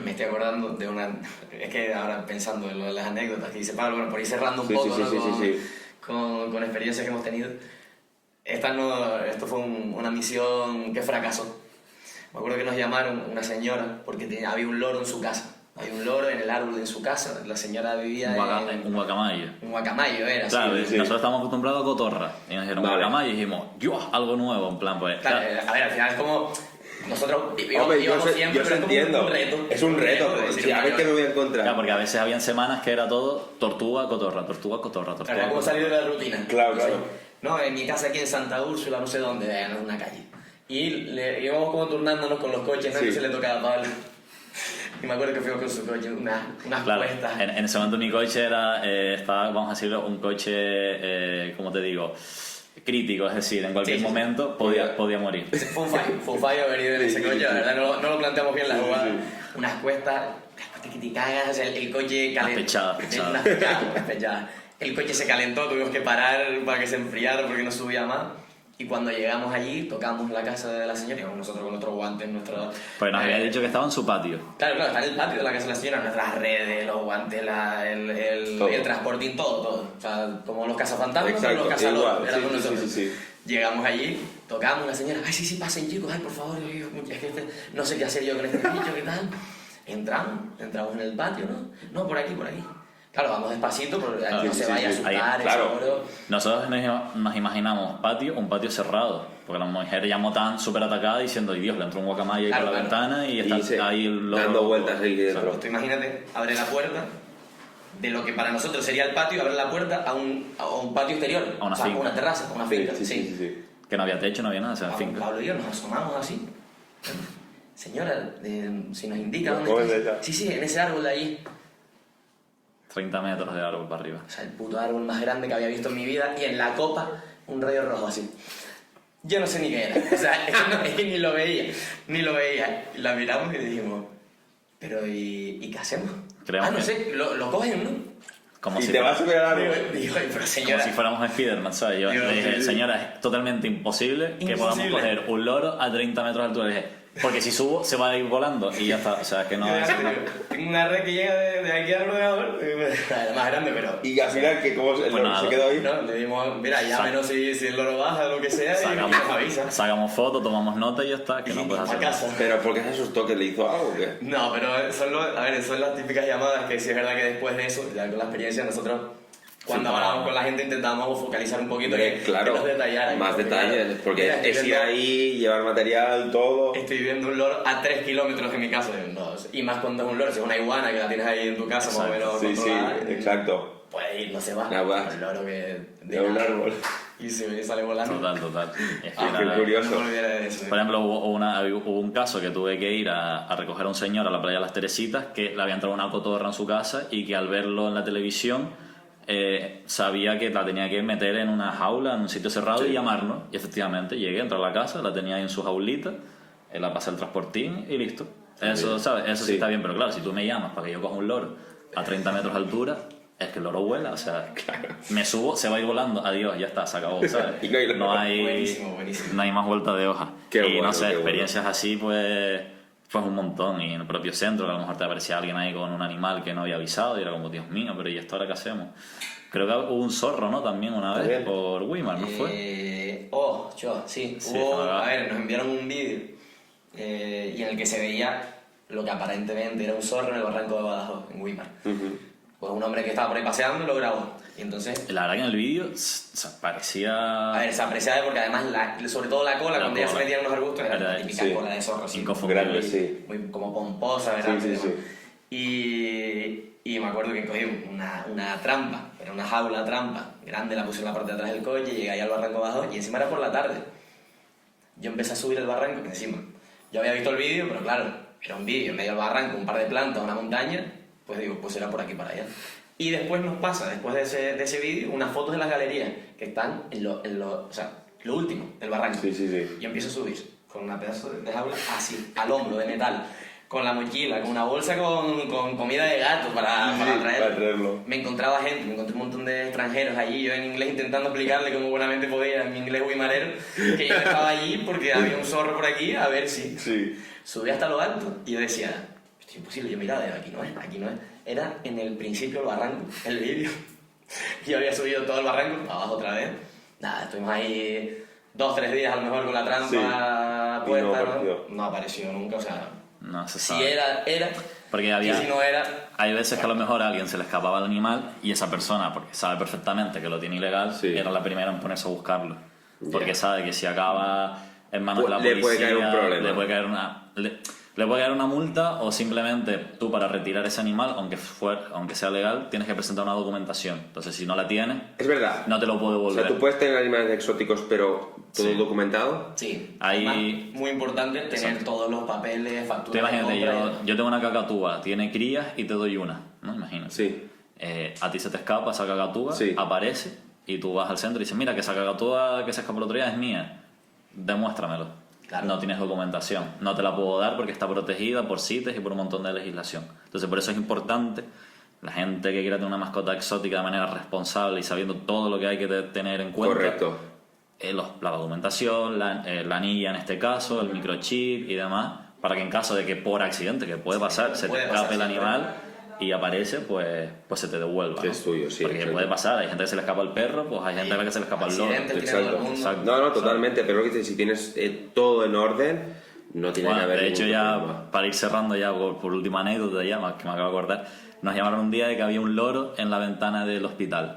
me estoy acordando de una... Es que ahora pensando en lo de las anécdotas que dice Pablo, bueno, por ir cerrando un Sí, poco, sí, ¿no? sí, con, sí, sí. Con experiencias que hemos tenido. Esto fue una misión que fracasó. Me acuerdo que nos llamaron una señora porque había un loro en su casa. Hay un loro en el árbol de su casa. La señora vivía Un guacamayo. un guacamayo, era. Claro, sí. nosotros estamos acostumbrados a cotorra. Y nos dijeron guacamayo y dijimos, ¡yo! Algo nuevo, en plan, pues. Claro, a ver, al final es como. Nosotros vivimos Hombre, yo siempre, os pero es como entiendo. un reto. Es un reto. decir, Sí, a ver qué me voy a encontrar. Claro, porque a veces habían semanas que era todo tortuga, cotorra, tortuga, cotorra, tortuga. Era como cotorra. salir de la rutina. Claro, claro. No, en mi casa aquí en Santa Úrsula, no sé dónde, en una calle. Y íbamos como turnándonos con los coches, ¿no? Sí. Que se le tocaba a Pablo. Y me acuerdo que fuimos con su coche, unas Claro, cuestas. en ese momento mi coche estaba, vamos a decirlo, un coche, ¿cómo te digo? Crítico, es decir, en cualquier Sí, sí, sí. momento podía morir. Fue un fallo haber ido en ese coche, la verdad, no lo planteamos bien la jugada. sí. Unas cuestas que te cagas, o sea, el coche calentó. Unas Unas pechadas. El coche se calentó, tuvimos que parar para que se enfriara porque no subía más. Y cuando llegamos allí, tocamos la casa de la señora, y nosotros con nuestros guantes, Pues nos había dicho que estaba en su patio. Claro, está en el patio de la casa de la señora, nuestras redes, los guantes, el transportín, todo. O sea, como los cazafantasmas, pero los Exacto, cazadores, igual. éramos Sí, nosotros. sí. Llegamos allí, tocamos, la señora, ay, sí, pasen chicos, ay, por favor, es que no sé qué hacer yo con este bicho, ¿qué tal? Entramos en el patio, ¿no? No, por aquí. Claro, vamos despacito, porque aquí no se vaya a asustar, Ahí, claro. seguro. Nosotros nos imaginamos un patio cerrado, porque la mujer llamó tan súper atacada diciendo, ay Dios, le entró un guacamayo ahí Claro, por la claro. ventana y está ahí el loro dando vueltas ahí dentro. Pues tú imagínate, abre la puerta de lo que para nosotros sería el patio, abre la puerta a un patio exterior, A una o sea, finca. una terraza, a una finca. Sí. que no había techo, no había nada, o sea, en fin. Pablo y yo nos asomamos así. Señora, si nos indica ¿Cómo dónde es está. ella? Sí, en ese árbol de ahí. 30 metros de árbol para arriba. O sea, el puto árbol más grande que había visto en mi vida y en la copa un rayo rojo así. Yo no sé ni qué era. O sea, es que ni lo veía. Y la miramos y dijimos, pero ¿y qué hacemos? Creemos no que- sé, lo cogen, ¿no? Como Y si te vas a subir al Digo, árbol. pero Como señora, si fuéramos Spiderman, ¿sabes? Yo Digo, le dije, sí. señora, es totalmente imposible que podamos Imposible. coger un loro a 30 metros de altura. Le dije, porque si subo se va a ir volando y ya está. O sea, es que no es... tengo una red que llega de aquí al ordenador. Era más grande, pero... Y al final, que como el Pues loro nada. se quedó ahí. No, le dimos, mira, llámenos si el loro baja o lo que sea y nos avisa. Sacamos fotos, tomamos nota y ya está, que no puedes a hacer casa. nada. Pero ¿por qué se asustó? ¿Que le hizo algo o qué? No, pero son las típicas llamadas que sí es verdad que después de eso, ya con la experiencia, nosotros cuando Sí, hablábamos con la gente intentábamos focalizar un poquito Hombre, que claro, nos detallaran. más detalles. Porque Mira, es ir ahí, llevar material, todo. Estoy viendo un loro a 3 kilómetros de mi casa. No, y más cuando es un loro, si es una iguana que la tienes ahí en tu casa, más o menos Sí, controlada, exacto. puede ir, no se va. Ah, va. El loro que... De un árbol. Y se sale volando. Total. Es que Ah, era- qué curioso. No me olvidaré de eso. Por ejemplo, hubo un caso que tuve que ir a recoger a un señor a la playa de las Teresitas que le había entrado una cotorra en su casa y que al verlo en la televisión sabía que la tenía que meter en una jaula, en un sitio cerrado y llamarnos. Y efectivamente llegué, entré a la casa, la tenía ahí en su jaulita, la pasé el transportín y listo. Eso, ¿sabes? Eso sí Sí. está bien, pero claro, si tú me llamas para que yo coja un loro a 30 metros de altura, es que el loro vuela, o sea, me subo, se va a ir volando, adiós, ya está, se acabó, ¿sabes? Y no hay loro. No hay, Buenísimo. no hay más vuelta de hoja. Qué Y bueno, no sé, qué bueno. experiencias así, pues un montón. Y en el propio centro, que a lo mejor te aparecía alguien ahí con un animal que no había avisado y era como, Dios mío, pero ¿y esto ahora qué hacemos? Creo que hubo un zorro, ¿no? También una vez También. por Weimar, ¿no fue? Sí. Sí, A ver, nos enviaron un vídeo y en el que se veía lo que aparentemente era un zorro en el barranco de Badajoz, en Weimar. Pues un hombre que estaba por ahí paseando lo grabó. Y entonces, La verdad que en el vídeo parecía... a ver, se apreciaba porque además, sobre todo la cola, La cuando ya se cola. metían unos arbustos, era Era- la típica sí. cola de zorro. Así, Inconfundible. Grande, sí. muy como pomposa, ¿verdad? Sí. Y me acuerdo que cogí una trampa, era una jaula trampa, grande, la puse en la parte de atrás del coche, llegué ahí al barranco abajo y encima era por la tarde. Yo empecé a subir el barranco encima. Yo había visto el vídeo, pero claro, era un vídeo en medio del barranco, un par de plantas, una montaña, pues digo, pues era por aquí para allá. Y después nos pasa, después de ese vídeo, unas fotos de las galerías que están o sea, lo último del barranco. Sí. Y empiezo a subir con una pedazo de jaula así, al hombro de metal, con la mochila, con una bolsa con comida de gato para traerlo. Me encontraba gente, me encontré un montón de extranjeros allí, yo en inglés intentando explicarle como buenamente podía, en mi inglés guimarero, que yo estaba allí porque había un zorro por aquí, a ver si... Sí. Subí hasta lo alto y yo decía, esto es imposible, yo miraba, aquí no es. Era en el principio del barranco, el vídeo. Yo había subido todo el barranco, abajo otra vez. Nada, estuvimos ahí 2-3 días a lo mejor con la trampa Sí. Y puesta, no apareció. no apareció nunca, o sea... No se Si sabe. era... Porque que si no era... hay veces que a lo mejor a alguien se le escapaba el animal y esa persona, porque sabe perfectamente que lo tiene ilegal, Sí. era la primera en ponerse a buscarlo. Ya. Porque sabe que si acaba en manos de la Le policía, puede caer un problema. le puede caer una multa, o simplemente tú, para retirar ese animal, aunque sea legal, tienes que presentar una documentación. Entonces, si no la tienes, Es verdad. no te lo puede O devolver. sea, tú puedes tener animales exóticos, pero todo Sí. documentado. Sí, Ahí- además, muy importante tener Exacto. todos los papeles, Tú facturas de imagínate, compra y- yo tengo una cacatúa, tiene crías y te doy una, ¿no? Imagínate. Sí. A ti se te escapa esa cacatúa, Sí. aparece y tú vas al centro y dices, mira, que esa cacatúa que se escapó el otro día es mía, demuéstramelo. Claro. No tienes documentación, no te la puedo dar porque está protegida por CITES y por un montón de legislación. Entonces, por eso es importante, la gente que quiera tener una mascota exótica de manera responsable y sabiendo todo lo que hay que tener en cuenta. Correcto. La documentación, la anilla en este caso, el microchip y demás, para que en caso de que por accidente, que puede pasar, se te puede escape pasar el siempre. y aparece, pues se te devuelva. Que ¿no? es tuyo, sí, Porque exacto. puede pasar, hay gente que se le escapa el perro, pues hay gente a la que se le escapa el loro. Accidentes tiene todo el mundo. Exacto. No, totalmente, pero lo que dices, si tienes todo en orden, no tiene Bueno, que haber de hecho, ningún ya problema. para ir cerrando ya por última anécdota ya, que me acabo de acordar, nos llamaron un día de que había un loro en la ventana del hospital.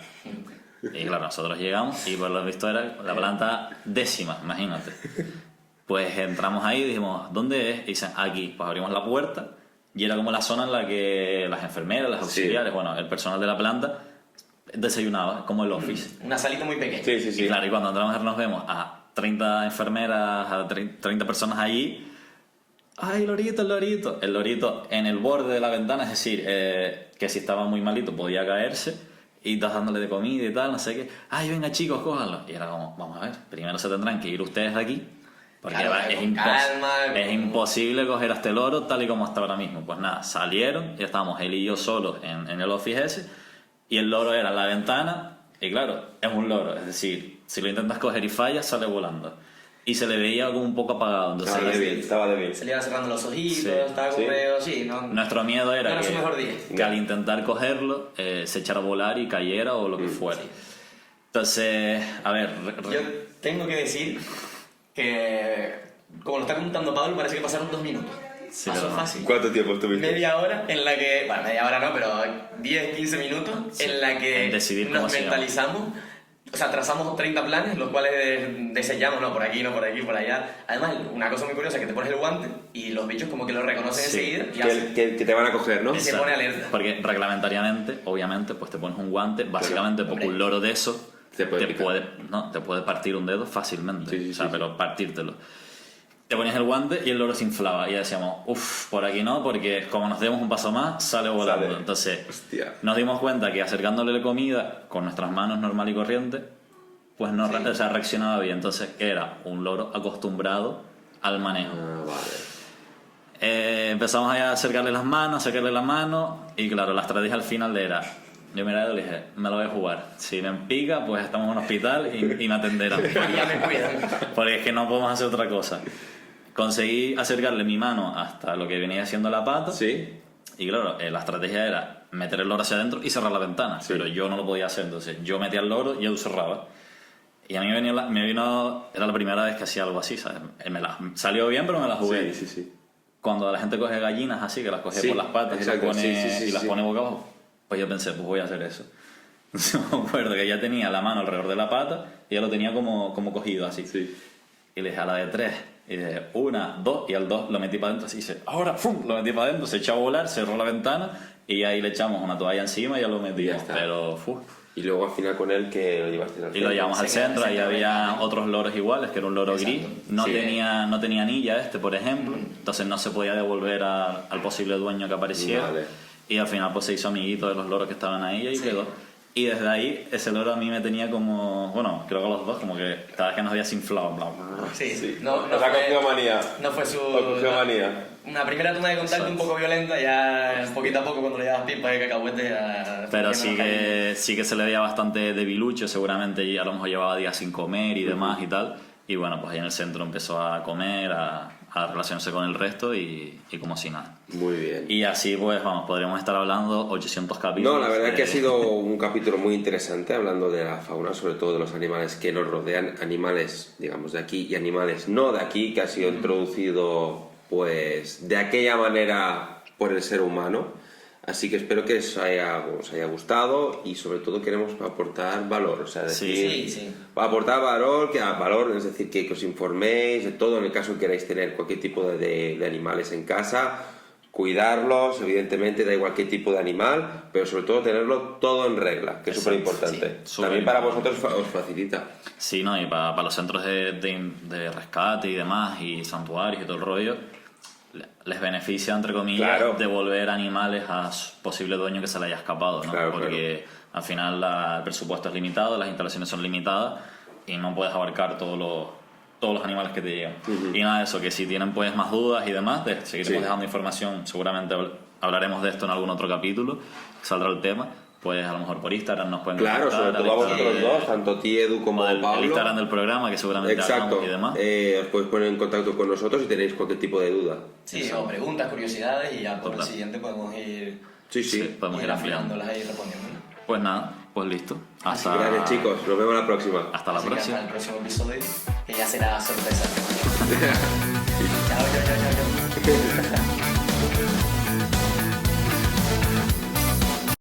Y claro, nosotros llegamos y por lo visto era la planta 10ª, imagínate. Pues entramos ahí y dijimos, ¿dónde es? Y dicen, aquí. Pues abrimos la puerta y era como la zona en la que las enfermeras, las auxiliares, bueno, el personal de la planta desayunaba, como el office. Una salita muy pequeña. Sí, sí, sí. Y claro, y cuando entramos nos vemos a 30 enfermeras, a 30 personas allí. ¡Ay, el lorito, el lorito! El lorito en el borde de la ventana, es decir, que si estaba muy malito podía caerse. Y estás dándole de comida y tal, no sé qué. ¡Ay, venga chicos, cójanlo! Y era como, vamos a ver, primero se tendrán que ir ustedes de aquí. Porque Claro, es, con calma, es con- imposible coger a este loro tal y como está ahora mismo. Pues nada, salieron, ya estábamos él y yo solos en el office ese. Y el loro era en la ventana. Y claro, es un loro. Es decir, si lo intentas coger y fallas, sale volando. Y se le veía como un poco apagado. Entonces, Estaba débil. Se le iban cerrando los ojitos, Sí, estaba como sí. medio... Sí, no, nuestro miedo no era era su que, mejor día. que al intentar cogerlo se echara a volar y cayera o lo que fuera. Entonces, a ver, Yo tengo que decir que, como lo está contando Pablo, parece que pasaron 2 minutos. Sí, Pasó pero- fácil. ¿Cuánto tiempo estuviste? Media hora en la que... Bueno, media hora no, pero 10, 15 minutos en la que en decidir cómo nos se llama. mentalizamos. O sea, trazamos 30 planes, los cuales diseñamos, no por aquí, no por aquí, por allá. Además, una cosa muy curiosa es que te pones el guante y los bichos como que lo reconocen Sí. enseguida y Que te van a coger, ¿no? Y se pone alerta. Porque reglamentariamente, obviamente, pues te pones un guante, básicamente porque un loro de eso Te puede picar. te puede partir un dedo fácilmente. Sí, sí, o sea, sí, pero partírtelo. Te ponías el guante y el loro se inflaba. Y ya decíamos, uff, por aquí no, porque como nos demos un paso más, sale volando. Sale. Entonces, Hostia. nos dimos cuenta que acercándole la comida con nuestras manos normal y corriente, pues no o sea, reaccionaba bien. Entonces, era un loro acostumbrado al manejo. Ah, vale. Empezamos a acercarle las manos, acercarle la mano, y claro, la estrategia al final era, yo miré y le dije, me lo voy a jugar, si me pica, pues estamos en un hospital y me atenderán, ya me cuidan. porque es que no podemos hacer otra cosa. Conseguí acercarle mi mano hasta lo que venía siendo la pata, ¿Sí? y claro, la estrategia era meter el loro hacia adentro y cerrar la ventana, Sí. pero yo no lo podía hacer, entonces yo metía el loro y él cerraba. Y a mí me vino, era la primera vez que hacía algo así, ¿sabes? Salió bien, pero me la jugué. Sí, sí, sí. Cuando la gente coge gallinas así, que las coge Sí, por las patas exacto, y las pone, sí, sí, sí, y las sí. pone boca abajo, pues yo pensé, pues voy a hacer eso. Entonces me acuerdo que ya tenía la mano alrededor de la pata y ya lo tenía como cogido así. Sí. Y le dije a la de 3, y dije 1, 2, y al 2 lo metí para adentro así, y dice, ahora, ¡fum! Lo metí para adentro, se echó a volar, cerró la ventana y ahí le echamos una toalla encima y ya lo metimos. está. Pero, ¡fu! Y luego al final con él que lo llevaste al Y lo centro. llevamos al Se queda en el centro, ahí centro, había ¿verdad? otros loros iguales, que era un loro Exacto. gris. No, Sí. no tenía anilla por ejemplo, entonces no se podía devolver al posible dueño que apareciera. Vale. Y al final pues se hizo amiguito de los loros que estaban ahí y ahí quedó. Y desde ahí ese loro a mí me tenía como, bueno, creo que a los dos, como que cada vez que nos había desinflado, en plan, Sí, Sí. No, O sea, cogió manía. no fue su... Cogió manía. Una primera toma de contacto un poco violenta, ya poquito a poco cuando le das pipa de cacahuete ya... Pero ya sí menos cariño. sí que se le veía bastante debilucho, seguramente y a lo mejor llevaba días sin comer y demás y tal. Y bueno, pues ahí en el centro empezó a comer, a relacionarse con el resto y como si nada. Muy bien. Y así pues, vamos, podríamos estar hablando 800 capítulos. No, la verdad de- que ha sido un capítulo muy interesante hablando de la fauna, sobre todo de los animales que nos rodean, animales, digamos, de aquí y animales no de aquí, que ha sido introducido, pues, de aquella manera por el ser humano. Así que espero que os haya gustado y sobre todo queremos aportar valor, o sea, decir, Sí. aportar valor, es decir, que os informéis de todo en el caso que queráis tener cualquier tipo de animales en casa, cuidarlos, evidentemente, da igual qué tipo de animal, pero sobre todo tenerlo todo en regla, que es súper importante. sí, También para vosotros os facilita. Sí, ¿no? Y para los centros de rescate y demás, y santuarios y todo el rollo, les beneficia, entre comillas, Claro. devolver animales a su posible dueño que se le haya escapado, ¿no? Claro, porque al final el presupuesto es limitado, las instalaciones son limitadas y no puedes abarcar todos los animales que te llegan. Y nada, eso, que si tienen pues más dudas y demás, seguiremos Sí. dejando información, seguramente hablaremos de esto en algún otro capítulo, saldrá el tema. Pues a lo mejor por Instagram nos pueden Claro, contactar, sobre todo a al vosotros Instagram dos, tanto ti, Edu, como el Pablo. Instagram del programa, que seguramente Exacto. hagamos y demás. Os podéis poner en contacto con nosotros si tenéis cualquier tipo de duda. Sí, o preguntas, curiosidades y ya por el Total. siguiente podemos ir, Sí. Podemos ir ampliando. afilándolas y respondiéndolas. Pues nada, pues listo. Hasta, Gracias, chicos. Nos vemos la próxima. Hasta la Así que próxima. hasta el próximo episodio, que ya será sorpresa. Chao.